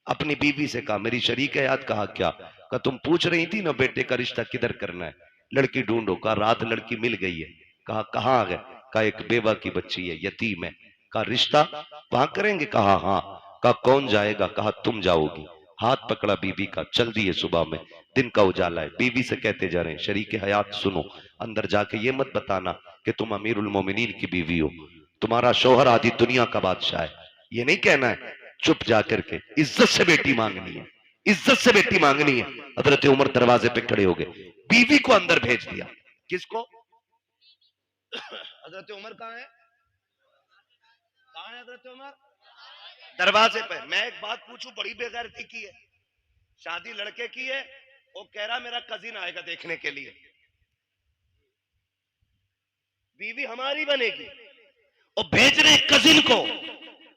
अपनी बीवी से कहा मेरी शरीक है याद। कहा क्या? कहा तुम पूछ रही थी ना बेटे का रिश्ता किधर करना है, लड़की ढूंढो। कहा रात लड़की मिल गई है। कहा कहाँ आ गए? कहा एक बेवा की बच्ची है, यतीम है। कहा रिश्ता वहां करेंगे? कहा हाँ। कहा कौन जाएगा? कहा तुम जाओगी। हाथ पकड़ा बीबी का, चल दिए सुबह में, दिन का उजाला है। बीबी से कहते जा रहे हैं शरीक हयात सुनो, अंदर जाके ये मत बताना कि तुम अमीरुल मोमिनीन की बीवी हो, तुम्हारा शोहर आधी दुनिया का बादशाह है, ये नहीं कहना है। चुप जाकर के इज्जत से बेटी मांगनी है, इज्जत से बेटी मांगनी है। हजरत उमर दरवाजे पे खड़े हो गए, बीवी को अंदर भेज दिया। किसको? हजरत उमर कहाँ है? कहाँ है हजरत उमर? दरवाजे पे। मैं एक बात पूछूं, बड़ी बेगैरती की है, शादी लड़के की है, वो कह रहा मेरा कजिन आएगा देखने के लिए। बीवी हमारी बनेगी और भेज रहे कजिन को,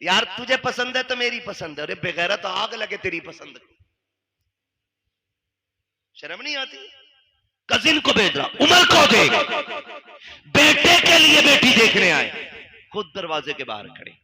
यार तुझे पसंद है तो मेरी पसंद है। अरे बेगैरत तो आग लगे तेरी पसंद को, शर्म नहीं आती? कजिन को भेज रहा, उमर को देख, बेटे के लिए बेटी देखने आए, खुद दरवाजे के बाहर खड़े,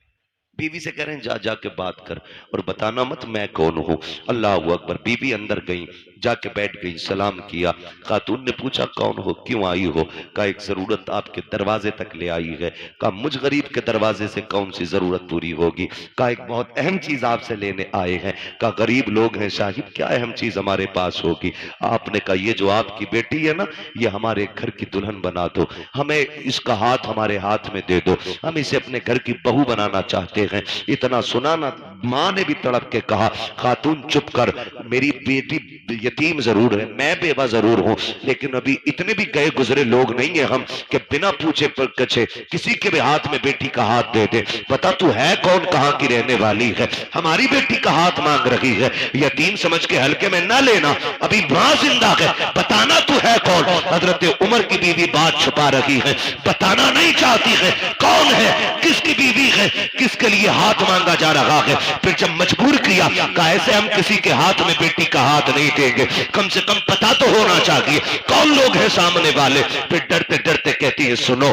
बीवी से कह रहे हैं जा जाके बात कर और बताना मत मैं कौन हूं। अल्लाह अकबर। बीवी अंदर गई, जाके बैठ गई, सलाम किया। खातून ने पूछा कौन हो, क्यों आई हो? कहा एक जरूरत आपके दरवाजे तक ले आई है। कहा मुझ गरीब के दरवाजे से कौन सी जरूरत पूरी होगी? कहा एक बहुत अहम चीज आपसे लेने आए हैं। कहा गरीब लोग हैं साहिब, क्या अहम चीज हमारे पास होगी? आपने कहा ये जो आपकी बेटी है ना, ये हमारे घर की दुल्हन बना दो, हमें इसका हाथ हमारे हाथ में दे दो, हम इसे अपने घर की बहू बनाना चाहते हैं। इतना सुना ना, मां ने भी तड़प के कहा खातून चुप कर, मेरी बेटी यतीम जरूर है, मैं बेवा जरूर हूं, लेकिन अभी इतने भी गए गुजरे लोग नहीं है हम कि बिना पूछे कछे किसी के भी हाथ में बेटी का हाथ दे दे। बता तू है कौन, कहां की रहने वाली है, हमारी बेटी का हाथ मांग रही है। यतीम समझ के हल्के में ना लेना, अभी मां जिंदा है, बताना तू है कौन। हजरत उमर की बीवी बात छुपा रही है, बताना नहीं चाहती है कौन है, किसकी बीवी है, किसके लिए हाथ मांगा जा रहा है। फिर जब मजबूर किया, कहा ऐसे हम किसी के हाथ में बेटी का हाथ नहीं देंगे, कम से कम पता तो होना चाहिए कौन लोग हैं सामने वाले। फिर डरते डरते कहती है सुनो,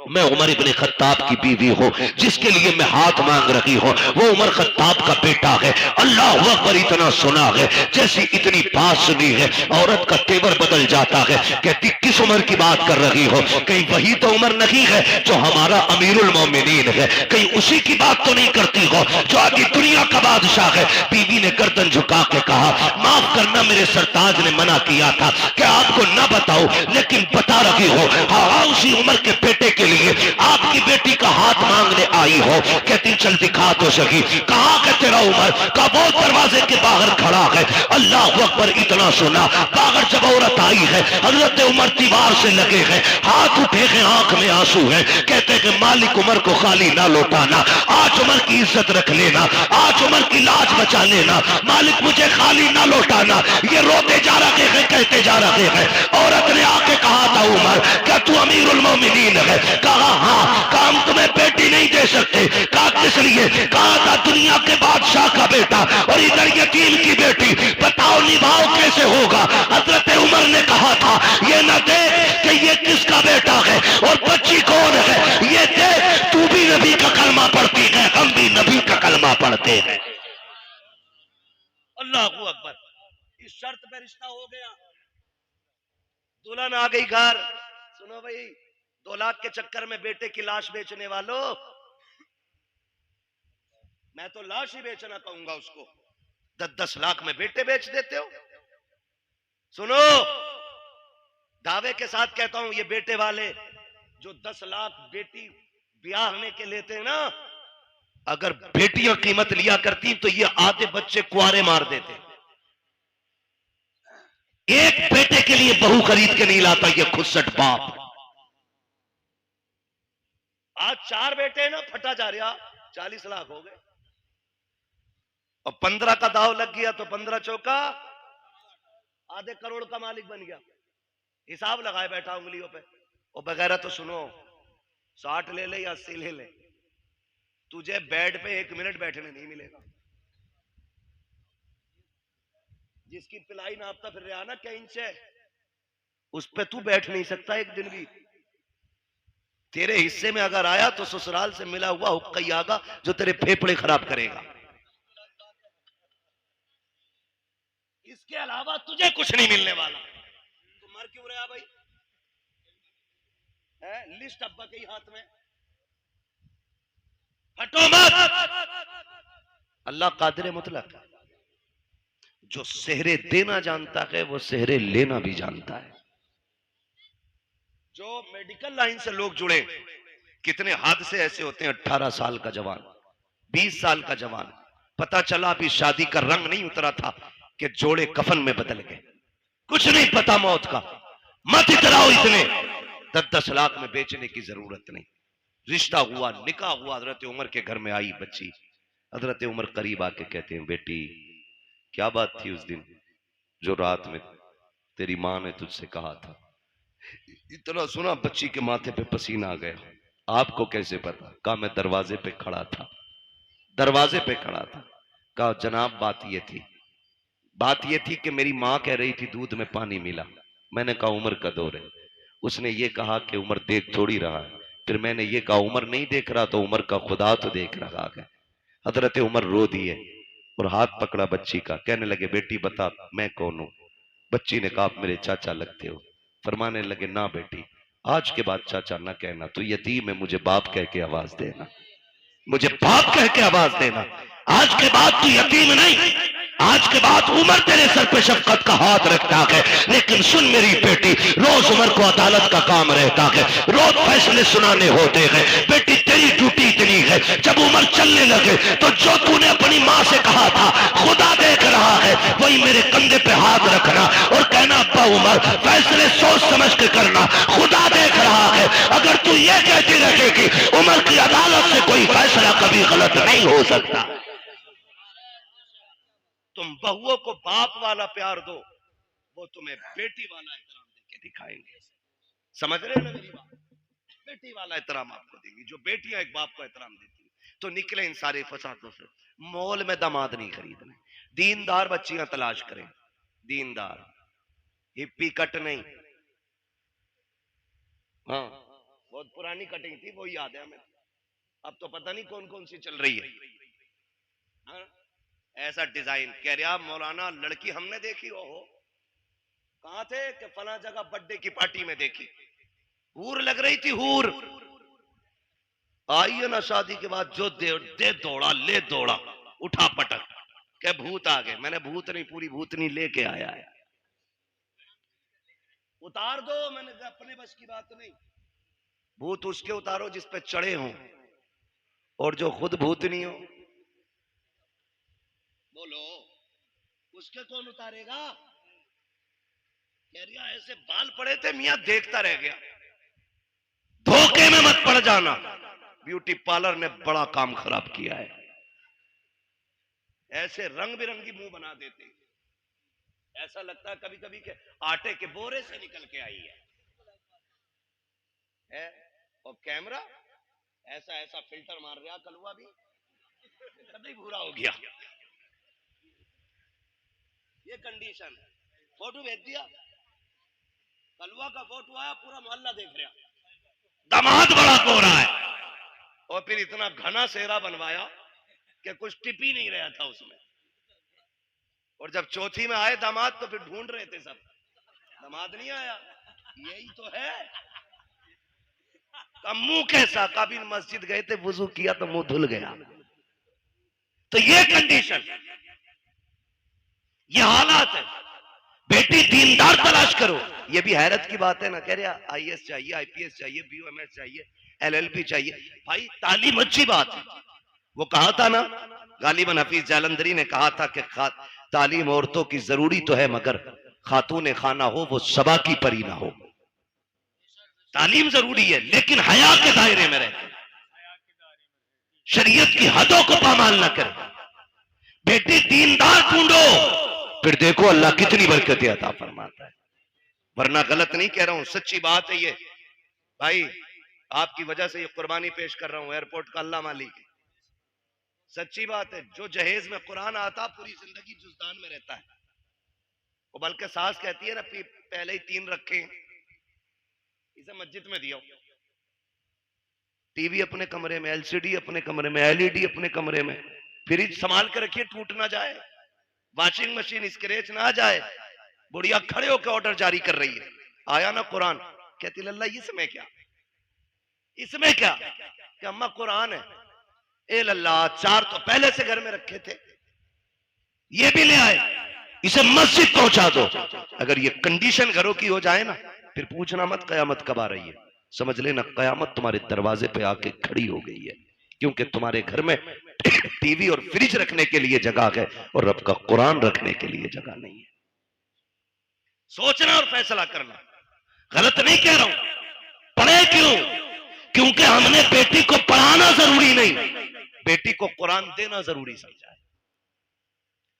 मैं उमर इब्ने खत्ताब की बीवी हूं, जिसके लिए मैं हाथ मांग रही हूं वो उमर खत्ताब का बेटा है। अल्लाह अकबर। इतना सुना है, जैसी इतनी बात सुनी है औरत का तेवर बदल जाता है। कहती किस उमर की बात कर रही हो, कहीं वही तो उमर नहीं है जो हमारा अमीरुल मोमिनीन है, कहीं उसी की बात तो नहीं करती हो जो आगे दुनिया का बादशाह है। बीवी ने गर्दन झुका के कहा माफ करना, मेरे सरताज ने मना किया था कि आपको ना बताओ, लेकिन बता रही हो। हाँ, उसी उम्र के बेटे के लिए आपकी बेटी का हाथ मांगने आई हो। कहती चल दिखा तो सही, कहां का तेरा उमर? का वो दरवाजे के बाहर खड़ा है। अल्लाह अकबर। इतना सुना, बाहर जब औरत आई है, हजरत उमर दीवार से लगे हैं, हाथ उठे हैं, आंख में आंसू है, कहते हैं मालिक उमर को खाली ना लौटाना, आज उमर की इज्जत रख लेना, आज उमर की लाज बचा लेना, मालिक मुझे खाली ना लौटाना। ये रोते जा रहे हैं, कहते जा रहे हैं। औरत ने आके कहा था उमर क्या तू अमीरुल मोमिनीन है? कहा हाँ। कहा हम तुम्हें बेटी नहीं दे सकते। कहा किस लिए? कहा था दुनिया के बादशाह का बेटा और इधर यतीम की बेटी, बताओ निभाओ कैसे होगा? हजरत उमर ने कहा था ये न देख कि ये किसका बेटा है और बच्ची कौन है, ये देख तू भी नबी का कलमा पढ़ती है, हम भी नबी का कलमा पढ़ते हैं। अल्लाह अकबर। इस शर्त पे रिश्ता हो गया, दुल्हन आ गई घर। सुनो भाई, 2 लाख के चक्कर में बेटे की लाश बेचने वालों, मैं तो लाश ही बेचना कहूंगा उसको। 10-10 लाख में बेटे बेच देते हो। सुनो, दावे के साथ कहता हूं, ये बेटे वाले जो 10 लाख बेटी ब्याहने के लेते हैं ना, अगर बेटियां कीमत लिया करती तो ये आधे बच्चे कुआरे मार देते। एक बेटे के लिए बहू खरीद के नहीं लाता ये खुदसट बाप। आज 4 बेटे ना, फटा जा रहा, 40 लाख हो गए और 15 का दाव लग गया तो 15 चौका आधे करोड़ का मालिक बन गया। हिसाब लगाए बैठा उंगलियों पे। और बगैर तो सुनो, 60 ले ले या 80 ले ले, तुझे बेड पे 1 मिनट बैठने नहीं मिलेगा। जिसकी पिलाई नापता फिर रहा ना क्या इंच है, उस पे तू बैठ नहीं सकता एक दिन भी। तेरे हिस्से में अगर आया तो ससुराल से मिला हुआ हुक्का ही आगा जो तेरे फेफड़े खराब करेगा। इसके अलावा तुझे कुछ नहीं मिलने वाला। तू मर क्यों रहा भाई? लिस्ट अब्बा के ही हाथ में, हटो मत। अल्लाह कादिर मुतलक, जो सेहरे देना जानता है वो सेहरे लेना भी जानता है। जो मेडिकल लाइन से लोग जुड़े, कितने हादसे ऐसे होते हैं। 18 साल का जवान, 20 साल का जवान, पता चला अभी शादी का रंग नहीं उतरा था कि जोड़े कफन में बदल गए। कुछ नहीं पता मौत का। मत इतराओ इतने। 10-10 लाख में बेचने की जरूरत नहीं। रिश्ता हुआ, निकाह हुआ, हजरत उमर के घर में आई बच्ची। हजरत उमर करीब आके कहते हैं बेटी क्या बात थी उस दिन जो रात में तेरी मां ने तुझसे कहा था? इतना सुना बच्ची के माथे पे पसीना आ गया। आपको कैसे पता? कहा मैं दरवाजे पे खड़ा था, दरवाजे पे खड़ा था। कहा जनाब बात ये थी कि मेरी माँ कह रही थी दूध में पानी मिला। मैंने कहा उम्र का दौर है। उसने ये कहा कि उम्र देख थोड़ी रहा है। फिर मैंने ये कहा उम्र नहीं देख रहा तो उम्र का खुदा तो देख रहा है। हजरत उमर रो दिए और हाथ पकड़ा बच्ची का। कहने लगे बेटी बता मैं कौन हूं? बच्ची ने कहा आप मेरे चाचा लगते हो। फरमाने लगे ना बेटी, आज के बाद चाचा ना कहना, तू यतीम है, मुझे बाप कह के आवाज देना, मुझे बाप कह के आवाज देना। आज के बाद तू यतीम नहीं, आज के बाद उमर तेरे सर पे शफकत का हाथ रखता है। लेकिन सुन मेरी बेटी, रोज उमर को अदालत का काम रहता है, रोज फैसले सुनाने होते हैं। बेटी तेरी ड्यूटी इतनी है, जब उमर चलने लगे तो जो तूने अपनी माँ से कहा था खुदा देख रहा है, वही मेरे कंधे पे हाथ रखना और कहना अब्बा उमर फैसले सोच समझ के करना, खुदा देख रहा है। अगर तू ये कहती रहेगी उमर की अदालत से कोई फैसला कभी गलत नहीं हो सकता। तुम बहुओं को बाप वाला प्यार दो, वो तुम्हें बेटी वाला एहतराम देके दिखाएंगे। समझ रहे हो ना मेरी बात? बेटी वाला एहतराम आपको देंगी। जो बेटियां एक बाप को एहतराम देती हैं तो निकले इन सारे फसादों से। मॉल में दामाद नहीं खरीदने, दीनदार बच्चियां तलाश करें, दीनदार, हिप्पी कट नहीं। हाँ बहुत पुरानी कटिंग थी वो याद है हमें, अब तो पता नहीं कौन कौन सी चल रही है। हाँ? ऐसा डिजाइन कह रहा मौलाना लड़की हमने देखी। हो कहां थे? कि फला जगह बर्थडे की पार्टी में देखी, हूर लग रही थी, हूर। आई है ना शादी के बाद जो दे दौड़ा ले दौड़ा, उठा पटक के भूत आ गए। मैंने भूत नहीं, पूरी भूतनी लेके आया है। उतार दो, मैंने अपने बस की बात नहीं। भूत उसके उतारो जिस पे चढ़े हों, और जो खुद भूतनी हो। बोलो उसके कौन उतारेगा? कह रहा ऐसे बाल पड़े थे मियां, देखता रह गया। धोखे में मत पड़ जाना, ब्यूटी पार्लर ने बड़ा काम खराब किया है। ऐसे रंग बिरंगी मुंह बना देते, ऐसा लगता है कभी कभी के आटे के बोरे से निकल के आई है? और कैमरा ऐसा ऐसा फिल्टर मार रहा, कलवा भी कभी बुरा हो गया। ये कंडीशन, फोटो भेज दिया, कलवा का फोटो आया, पूरा मोहल्ला देख रहा, दामाद बड़ा गोरा है। और फिर इतना घना सेहरा बनवाया कि कुछ टिप ही नहीं रहा था उसमें। और जब चौथी में आए दामाद तो फिर ढूंढ रहे थे सब, दामाद नहीं आया, यही तो है। मुंह कैसा? काबिल मस्जिद गए थे, वुजू किया तो मुंह धुल गया। तो ये कंडीशन, ये हालात है। बेटी दीनदार तलाश करो। ये भी हैरत की बात है ना, कह रहा आईएएस चाहिए, आईपीएस चाहिए, बीओएमएस चाहिए, एलएलबी चाहिए। भाई तालीम अच्छी बात है। वो कहा था ना, गालिबन हफीज जालंधरी ने कहा था कि तालीम औरतों की जरूरी तो है, मगर खातून खाना हो वो सबा की परी ना हो। तालीम जरूरी है लेकिन हया के दायरे में रहे, शरीयत की हदों को पामाल न करे। बेटी दीनदार ढूंढो, फिर देखो अल्लाह कितनी बरकतें अता फरमाता है। वरना गलत नहीं कह रहा हूं, सच्ची बात है ये। भाई आपकी वजह से ये कुर्बानी पेश कर रहा हूं, एयरपोर्ट का अल्लाह मालिक है, सच्ची बात है। जो जहेज में कुरान आता पूरी जिंदगी जुजदान में रहता है। वो बल्कि सास कहती है ना पहले ही 3 रखे, इसे मस्जिद में दिया। टीवी अपने कमरे में, एलसीडी अपने कमरे में, एलईडी अपने कमरे में, फ्रिज संभाल कर रखिए टूट ना जाए, वॉशिंग मशीन स्क्रैच ना जाए। बुढ़िया खड़े होकर ऑर्डर जारी कर रही है, आया ना कुरान, कहती लल्ला इसमें क्या, इसमें क्या? कि अम्मा कुरान है। ए लल्ला 4 तो पहले से घर में रखे थे, ये भी ले आए, इसे मस्जिद पहुंचा दो। अगर ये कंडीशन घरों की हो जाए ना, फिर पूछना मत कयामत कब आ रही है। समझ लेना कयामत तुम्हारे दरवाजे पे आके खड़ी हो गई है, क्योंकि तुम्हारे घर में टीवी और फ्रिज रखने के लिए जगह है और रब का कुरान रखने के लिए जगह नहीं है। सोचना और फैसला करना। गलत नहीं कह रहा हूं, पढ़े क्यों? क्योंकि हमने बेटी को पढ़ाना जरूरी नहीं, बेटी को कुरान देना जरूरी समझा है।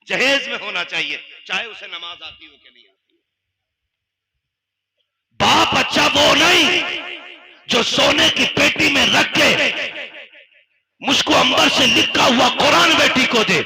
जहेज में होना चाहिए, चाहे उसे नमाज आती हो कि नहीं आती। बाप अच्छा वो नहीं जो सोने की पेटी में रख के मुझको अंबर से लिखा हुआ कुरान बेटी को दे।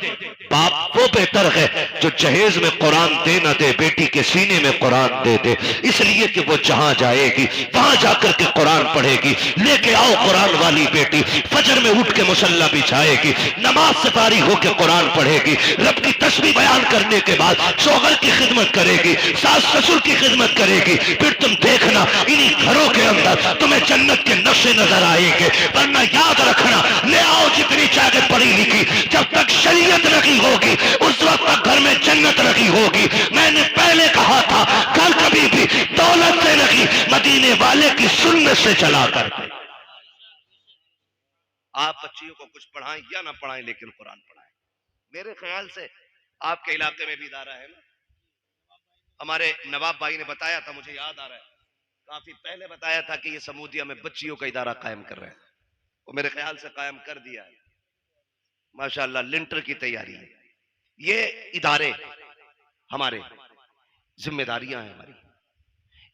बाप वो बेहतर है जो जहेज में कुरान दे ना दे, बेटी के सीने में कुरान दे दे, इसलिए कि वो जहां जाएगी वहां जाकर के कुरान पढ़ेगी। लेके आओ कुरान वाली बेटी, फजर में उठ के मुसल्ला बिछाएगी, नमाज से फारी होकर कुरान पढ़ेगी, रब की तस्बीह बयान करने के बाद शौहर की खिदमत करेगी, सास ससुर की खिदमत करेगी। फिर तुम देखना इन्हीं घरों के अंदर तुम्हें जन्नत के नक्शे नजर आएंगे। वरना याद रखना, ले आओ जितनी चाहे पढ़ी लिखी, जब तक शरीयत रखी होगी उस वक्त तक घर में जन्नत रखी होगी। मैंने पहले कहा था घर कभी भी दौलत से रखी, मदीने वाले की सुन्नत से चला करके। आप बच्चियों को कुछ पढ़ाएं या ना पढ़ाएं, लेकिन कुरान पढ़ाएं। मेरे ख्याल से आपके इलाके में भी इदारा है ना, हमारे नवाब भाई ने बताया था, मुझे याद आ रहा है, काफी पहले बताया था कि ये समूदिया में बच्चियों का इदारा कायम कर रहे हैं। वो मेरे ख्याल से कायम कर दिया है, माशाअल्लाह। लिंटर की तैयारी है। ये इदारे हमारे जिम्मेदारियां हैं हमारी।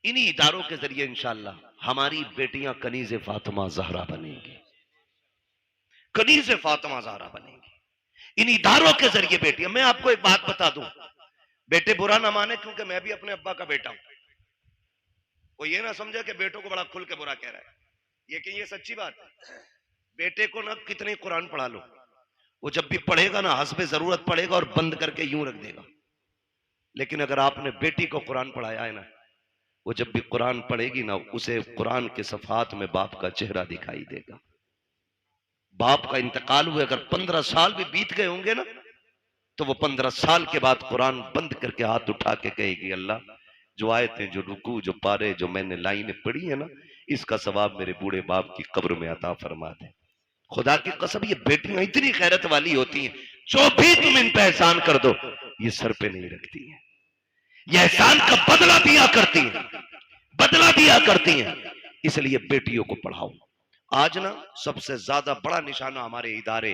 इन्हीं इदारों के जरिए इंशाअल्लाह हमारी बेटियां कनीज़े फातिमा ज़हरा बनेंगी, कनीज़े फातिमा ज़हरा बनेंगी। इन इदारों के जरिए बेटियां, मैं आपको एक बात बता दूं, बेटे बुरा ना माने, क्योंकि मैं भी अपने अब्बा का बेटा हूं। वो ये ना समझे कि बेटों को बड़ा खुल के बुरा कह रहा है, ये सच्ची बात है। बेटे को ना कितने कुरान पढ़ा लो, वो जब भी पढ़ेगा ना हस्बे जरूरत पढ़ेगा और बंद करके यूं रख देगा। लेकिन अगर आपने बेटी को कुरान पढ़ाया है ना, वो जब भी कुरान पढ़ेगी ना, उसे कुरान के सफात में बाप का चेहरा दिखाई देगा। बाप का इंतकाल हुए अगर 15 साल भी बीत गए होंगे ना, तो वो 15 साल के बाद कुरान बंद करके हाथ उठा के कहेगी, अल्लाह जो आयतें, जो रुकू, जो पारे, जो मैंने लाइनें पढ़ी है ना, इसका सवाब मेरे बूढ़े बाप की कब्र में अता फरमा दे। खुदा की कसम, ये बेटियां इतनी खैरत वाली होती हैं, जो भी तुम इन पे एहसान कर दो ये सर पे नहीं रखती हैं, ये एहसान का बदला दिया करती हैं, बदला दिया करती हैं। इसलिए बेटियों को पढ़ाओ। आज ना सबसे ज्यादा बड़ा निशाना हमारे इदारे,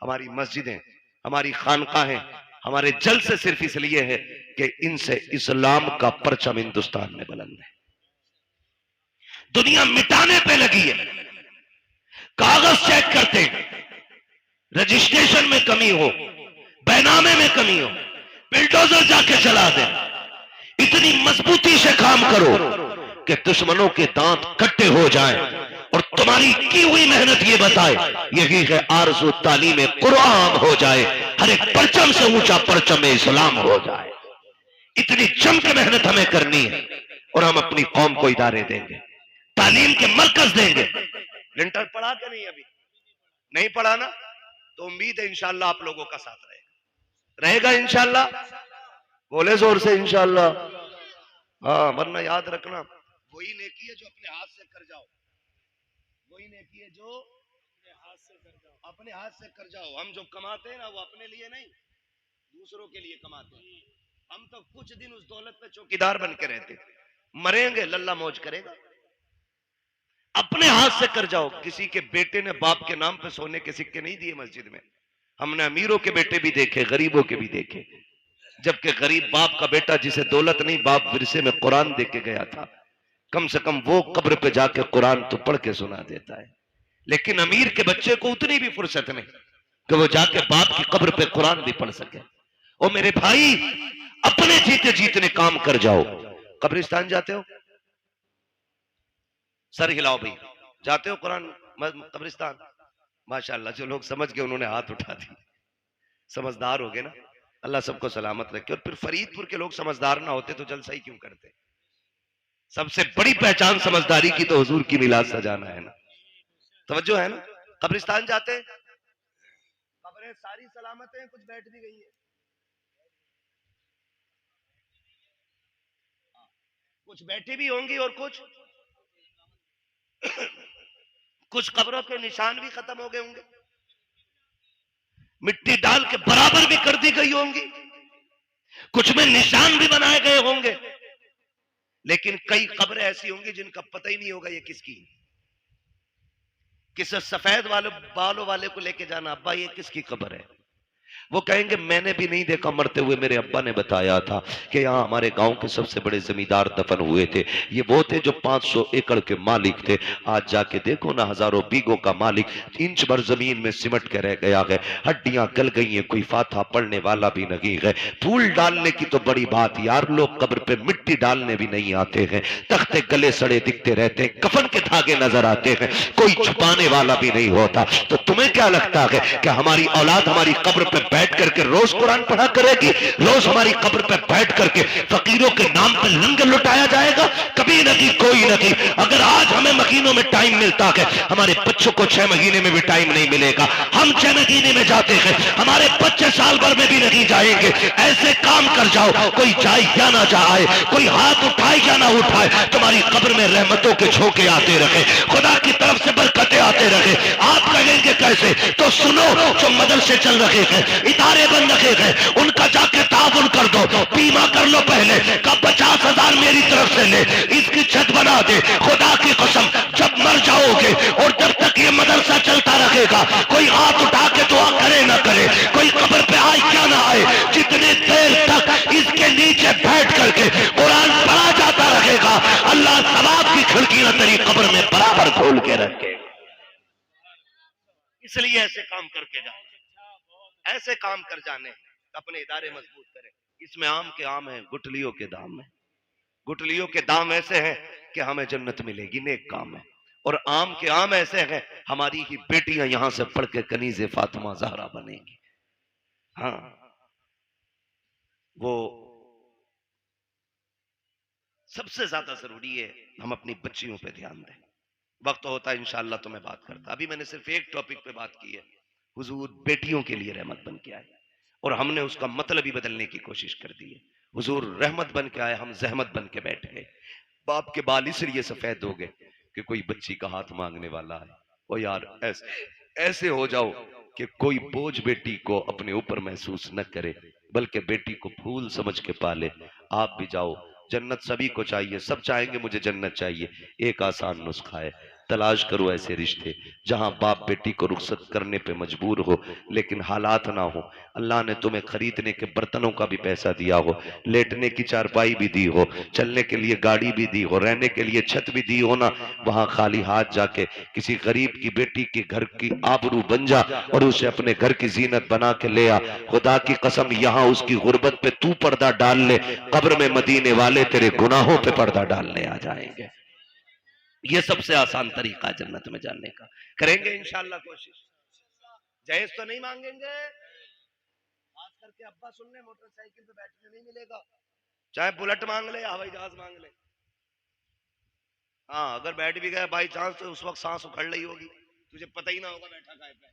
हमारी मस्जिदें, हमारी खानकाहें, हमारे जलसे सिर्फ इसलिए है कि इनसे इस्लाम का परचम हिंदुस्तान में बुलंद है। दुनिया मिटाने पे लगी है, कागज चेक करते हैं, रजिस्ट्रेशन में कमी हो, बैनामे में कमी हो, बिल्डोजर जाके चला दे। इतनी मजबूती से काम करो कि दुश्मनों के दांत खट्टे हो जाएं और तुम्हारी की हुई मेहनत ये बताए, यही है आरज़ू तालीम कुरान हो जाए, हर एक परचम से ऊंचा परचम इस्लाम हो जाए। इतनी जम के मेहनत हमें करनी है और हम अपनी कौम को इदारे देंगे, तालीम के मरकज देंगे। लिंटर पढ़ा के नहीं, अभी नहीं पढ़ा ना, तो उम्मीद है इंशाअल्लाह आप लोगों का साथ रहेगा इंशाअल्लाह। बोले जोर से इंशाअल्लाह। हाँ, वरना याद रखना, वही नेकी है जो अपने हाथ से कर जाओ, वही नेकी है जो अपने हाथ से कर जाओ। हम जो कमाते हैं ना, वो अपने लिए नहीं, दूसरों के लिए कमाते हैं। हम तो कुछ दिन उस दौलत पे चौकीदार बन के रहते, मरेंगे लल्ला मौज करेगा। अपने हाथ से कर जाओ। किसी के बेटे ने बाप के नाम पे सोने के सिक्के नहीं दिए मस्जिद में। हमने अमीरों के बेटे भी देखे, गरीबों के भी देखे, जबकि गरीब बाप का बेटा जिसे दौलत नहीं, बाप विरसे में कुरान दे के गया था, कम से कम वो कब्र पे जाके कुरान तो पढ़ के सुना देता है। लेकिन अमीर के बच्चे को उतनी भी फुर्सत नहीं कि वो जाके बाप की कब्र पे कुरान भी पढ़ सके। ओ मेरे भाई, अपने जीते जीतने काम कर जाओ। कब्रिस्तान जाते हो? सर हिलाओ भाई, जाते हो कुरान कब्रिस्तान? माशाअल्लाह, जो लोग समझ गए उन्होंने हाथ उठा दी, समझदार हो गए ना। अल्लाह सबको सलामत रखे। और फिर फरीदपुर के लोग समझदार ना होते तो जलसा ही क्यों करते? सबसे बड़ी पहचान समझदारी की तो हुजूर की मिलाद सजाना है ना। तवज्जो है ना? कब्रिस्तान जाते, कब्रें सारी सलामत हैं, कुछ बैठ भी गई है, कुछ बैठी भी होंगी और कुछ कब्रों के निशान भी खत्म हो गए होंगे, मिट्टी डाल के बराबर भी कर दी गई होंगी, कुछ में निशान भी बनाए गए होंगे। लेकिन कई कब्रें ऐसी होंगी जिनका पता ही नहीं होगा ये किसकी। किसी सफेद वाले बालों वाले को लेके जाना, अब्बा ये किसकी कब्र है? वो कहेंगे मैंने भी नहीं देखा मरते हुए, मेरे अब्बा ने बताया था कि यहाँ हमारे गांव के सबसे बड़े जमींदार दफन हुए थे, ये वो थे जो 500 एकड़ के मालिक थे। आज जाके देखो ना, हजारों बीघों का मालिक इंच भर जमीन में सिमट के रह गया है, हड्डियां गल गई हैं, कोई फाथा पड़ने वाला भी नहीं है। फूल डालने की तो बड़ी बात यार, लोग कब्र पे मिट्टी डालने भी नहीं आते हैं, तख्ते गले सड़े दिखते रहते हैं, कफन के धागे नजर आते हैं, कोई छुपाने वाला भी नहीं होता। तो तुम्हें क्या लगता है कि हमारी औलाद हमारी कब्र पे बैठ करके रोज कुरान पढ़ा करेगी? रोज हमारी कब्र पे बैठ करके फकीरों के नाम पे लंगर लुटाया जाएगा? कभी नहीं, कोई नहीं। अगर आज हमें महीनों में टाइम मिलता है, हमारे बच्चों को 6 महीने में भी टाइम नहीं मिलेगा। हम 6 महीने में जाते हैं, हमारे बच्चे साल भर में भी नहीं जाएंगे। ऐसे काम कर जाओ, कोई जाए या ना जाए, कोई हाथ उठाए या ना उठाए, तुम्हारी कब्र में रहमतों के झोंके आते रहे, खुदा की तरफ से बरकतें आते रहे। आप कहेंगे कैसे? तो सुनो, जो मदरसे चल रहे हैं, इदारे बन रहे हैं, उनका जाके ताउन कर दो, बीमा कर लो पहले का 50,000 मेरी तरफ से ले, इसकी छत बना दे। खुदा की कसम, जब मर जाओगे और जब तक ये मदरसा चलता रहेगा, कोई हाथ उठा के दुआ करे ना करे, कोई कब्र पे आए क्या ना आए, जितनी देर तक इसके नीचे बैठ करके कुरान पढ़ा जाता रहेगा, अल्लाह सवाब की खिड़कियां तेरी कब्र में बराबर खोल के रखे। इसलिए ऐसे काम करके जाओ, ऐसे काम कर जाने, अपने इदारे मजबूत करें। इसमें आम के आम है, गुठलियों के दाम है। गुठलियों के दाम ऐसे हैं कि हमें जन्नत मिलेगी, नेक काम है। और आम के आम ऐसे हैं, हमारी ही बेटियां यहां से पढ़ के कनीज़े फातिमा ज़हरा बनेंगी। हाँ, वो सबसे ज्यादा जरूरी है हम अपनी बच्चियों पे ध्यान दें। वक्त होता है इंशाअल्लाह तो मैं बात करता, अभी मैंने सिर्फ एक टॉपिक पे बात की है। हुजूर बेटियों के लिए रहमत बन के आए और हमने उसका मतलब ही बदलने की कोशिश कर दी है। हुजूर रहमत बन के आए, हम जहमत बन के बैठ गए। बाप के बाल इसलिए सफेद हो गए कि कोई बच्ची का हाथ मांगने वाला है। ओ यार, ऐसे हो जाओ कि कोई बोझ बेटी को अपने ऊपर महसूस न करे, बल्कि बेटी को फूल समझ के पाले। आप भी जाओ, जन्नत सभी को चाहिए, सब चाहेंगे मुझे जन्नत चाहिए। एक आसान नुस्खा है, तलाश करो ऐसे रिश्ते जहां बाप बेटी को रुखसत करने पे मजबूर हो, लेकिन हालात ना हो। अल्लाह ने तुम्हें खरीदने के बर्तनों का भी पैसा दिया हो, लेटने की चारपाई भी दी हो, चलने के लिए गाड़ी भी दी हो, रहने के लिए छत भी दी हो ना, वहां खाली हाथ जाके किसी गरीब की बेटी के घर की आबरू बन जा और उसे अपने घर की जीनत बना के ले आ। खुदा की कसम, यहाँ उसकी गुर्बत पे तू पर्दा डाल ले, कब्र में मदीने वाले तेरे गुनाहों पे पर्दा डालने आ जाएंगे। ये सबसे आसान तरीका है जन्नत में जाने का। करेंगे इंशाअल्लाह कोशिश। जहेज तो नहीं मांगेंगे, खास करके अब्बा सुन ले, मोटरसाइकिल पे बैठने नहीं मिलेगा, चाहे बुलेट मांग ले, हवाई जहाज मांग ले। हाँ, अगर बैठ भी गया बाई चांस तो उस वक्त सांस उखड़ रही होगी, तुझे पता ही ना होगा बैठा काहे पे,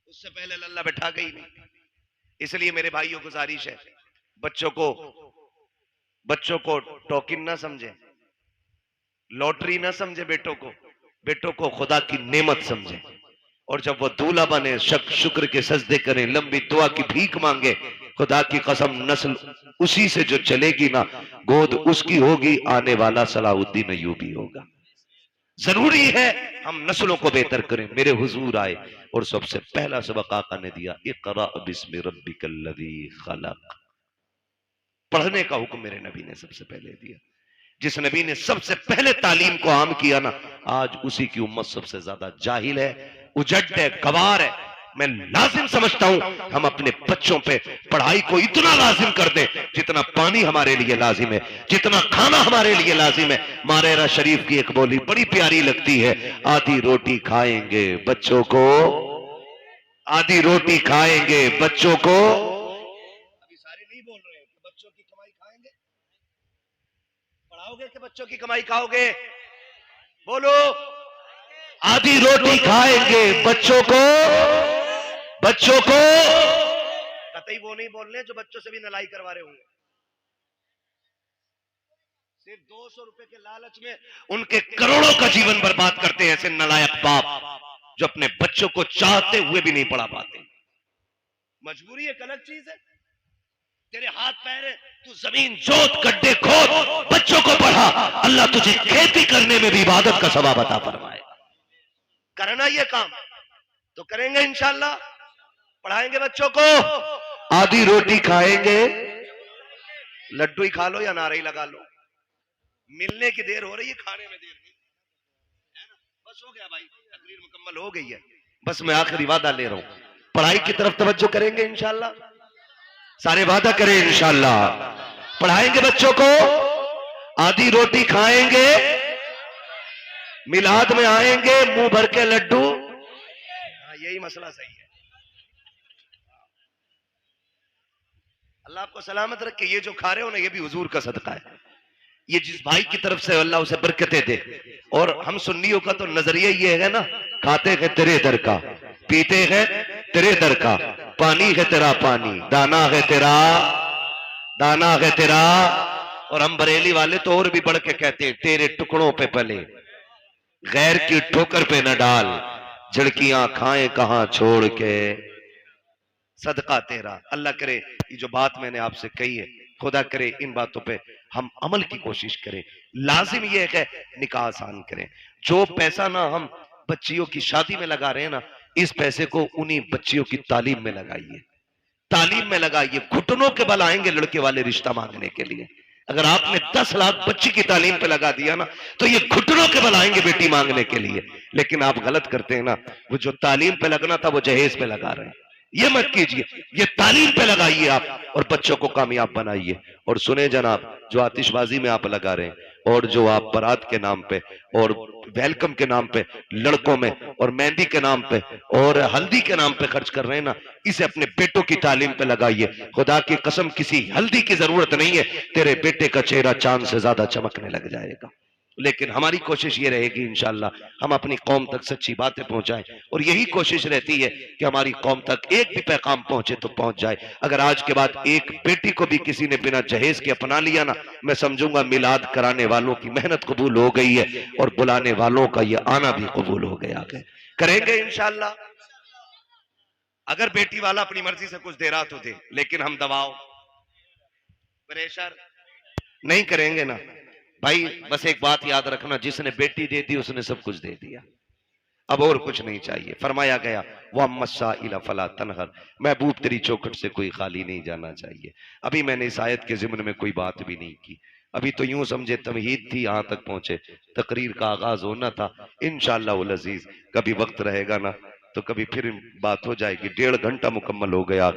उससे पहले लल्ला बैठा गई नहीं। इसलिए मेरे भाइयों गुजारिश है, बच्चों को टोकिन ना समझे, लॉटरी ना समझे, बेटों को खुदा की नेमत समझे। और जब वो दूल्हा बने, शुक्र के सजदे करें, लंबी दुआ की भीख मांगे। खुदा की कसम, नस्ल उसी से जो चलेगी ना, गोद उसकी होगी, आने वाला सलाहुद्दीन अय्यूबी होगा। जरूरी है हम नस्लों को बेहतर करें। मेरे हुजूर आए और सबसे पहला सबक आका ने दिया, इक़रा बिस्मि रब्बिकल्लज़ी खलक़। पढ़ने का हुक्म मेरे नबी ने सबसे पहले दिया। जिस नबी ने सबसे पहले तालीम को आम किया ना, आज उसी की उम्मत सबसे ज्यादा जाहिल है, उजट है, गवार है। मैं लाजिम समझता हूं हम अपने बच्चों पे पढ़ाई को इतना लाजिम कर दें जितना पानी हमारे लिए लाजिम है, जितना खाना हमारे लिए लाजिम है। मारेरा शरीफ की एक बोली बड़ी प्यारी लगती है, आधी रोटी खाएंगे बच्चों को, आधी रोटी खाएंगे बच्चों को। अभी सारे नहीं बोल रहे कि बच्चों की कमाई खाएंगे, पढ़ाओगे कि बच्चों की कमाई खाओगे? बोलो, आधी रोटी खाएंगे बच्चों को कतई वो नहीं बोल रहे जो बच्चों से भी नलाई करवा रहे होंगे। सिर्फ 200 रुपए के लालच में उनके करोड़ों का जीवन बर्बाद करते हैं ऐसे नलायक बाप जो अपने बच्चों को चाहते हुए भी नहीं पढ़ा पाते। मजबूरी एक अलग चीज है, तेरे हाथ पैर है, तू जमीन जोत, गड्ढे खोद, बच्चों को पढ़ा, अल्लाह तुझे खेती करने में भी इबादत का सवाब अता फरमाएगा। करना ये काम तो करेंगे इंशाअल्लाह। पढ़ाएंगे बच्चों को, आधी रोटी खाएंगे, लड्डू ही खा लो या नारे ही लगा लो, मिलने की देर हो रही है, खाने में देर नहीं है ना। बस हो गया भाई, तकरीर मुकम्मल हो गई है। बस मैं आखिरी वादा ले रहा हूं, पढ़ाई की तरफ तवज्जो करेंगे इंशाल्लाह, सारे वादा करें इंशाल्लाह। पढ़ाएंगे बच्चों को, आधी रोटी खाएंगे, मिलाद में आएंगे, मुंह भर के लड्डू। यही मसला सही है। अल्लाह आपको सलामत रखे। ये जो खा रहे हो ना, ये भी हुजूर का सदका है। ये जिस भाई की तरफ से अल्लाह उसे बरकतें दे। और हम सुन्नियों का तो नजरिया ये है ना, खाते हैं तेरे दर का, पीते हैं तेरे दर का, पानी है तेरा पानी, दाना है तेरा, दाना है तेरा। और हम बरेली वाले तो और भी बढ़ के कहते हैं, तेरे टुकड़ों पे पले, गैर की ठोकर पे न डाल, झड़कियां खाएं कहां छोड़ के, सदका तेरा। अल्लाह करे ये जो बात मैंने आपसे कही है, खुदा करे इन बातों पे हम अमल की कोशिश करें। लाजिम ये है निकाह आसान करें। जो पैसा ना हम बच्चियों की शादी में लगा रहे हैं ना, इस पैसे को उन्हीं बच्चियों की तालीम में लगाइए, तालीम में लगाइए। घुटनों के बल आएंगे लड़के वाले रिश्ता मांगने के लिए। अगर आपने 10 लाख बच्ची की तालीम पे लगा दिया ना, तो ये घुटनों के बल आएंगे बेटी मांगने के लिए। लेकिन आप गलत करते हैं ना, वो जो तालीम पे लगना था वो जहेज पे लगा रहे हैं। ये मत कीजिए, ये तालीम पे लगाइए आप और बच्चों को कामयाब बनाइए। और सुने जनाब, जो आतिशबाजी में आप लगा रहे हैं और जो आप बारात के नाम पे और वेलकम के नाम पे लड़कों में और मेहंदी के नाम पे और हल्दी के नाम पे खर्च कर रहे हैं ना, इसे अपने बेटों की तालीम पे लगाइए। खुदा की कसम किसी हल्दी की जरूरत नहीं है, तेरे बेटे का चेहरा चांद से ज्यादा चमकने लग जाएगा। लेकिन हमारी कोशिश ये रहेगी इंशाल्लाह हम अपनी कौम तक सच्ची बातें पहुंचाएं। और यही कोशिश रहती है कि हमारी कौम तक एक भी पैगाम पहुंचे तो पहुंच जाए। अगर आज के बाद एक बेटी को भी किसी ने बिना जहेज के अपना लिया ना, मैं समझूंगा मिलाद कराने वालों की मेहनत कबूल हो गई है और बुलाने वालों का ये आना भी कबूल हो गया है। करेंगे इंशाल्लाह। अगर बेटी वाला अपनी मर्जी से कुछ दे रहा तो दे, लेकिन हम दबाव प्रेशर नहीं करेंगे ना भाई। बस एक बात याद रखना, जिसने बेटी दे दी उसने सब कुछ दे दिया, अब और कुछ नहीं चाहिए। फरमाया गया वह मस्सा इला फला तनहर, महबूब तेरी चौखट से कोई खाली नहीं जाना चाहिए। अभी मैंने इस आयत के जिम्न में कोई बात भी नहीं की, अभी तो यूं समझे तमहीद थी, यहां तक पहुंचे, तकरीर का आगाज होना था। इंशाअल्लाह उल अजीज कभी वक्त रहेगा ना तो कभी फिर बात हो जाएगी। 1.5 घंटा मुकम्मल हो गया।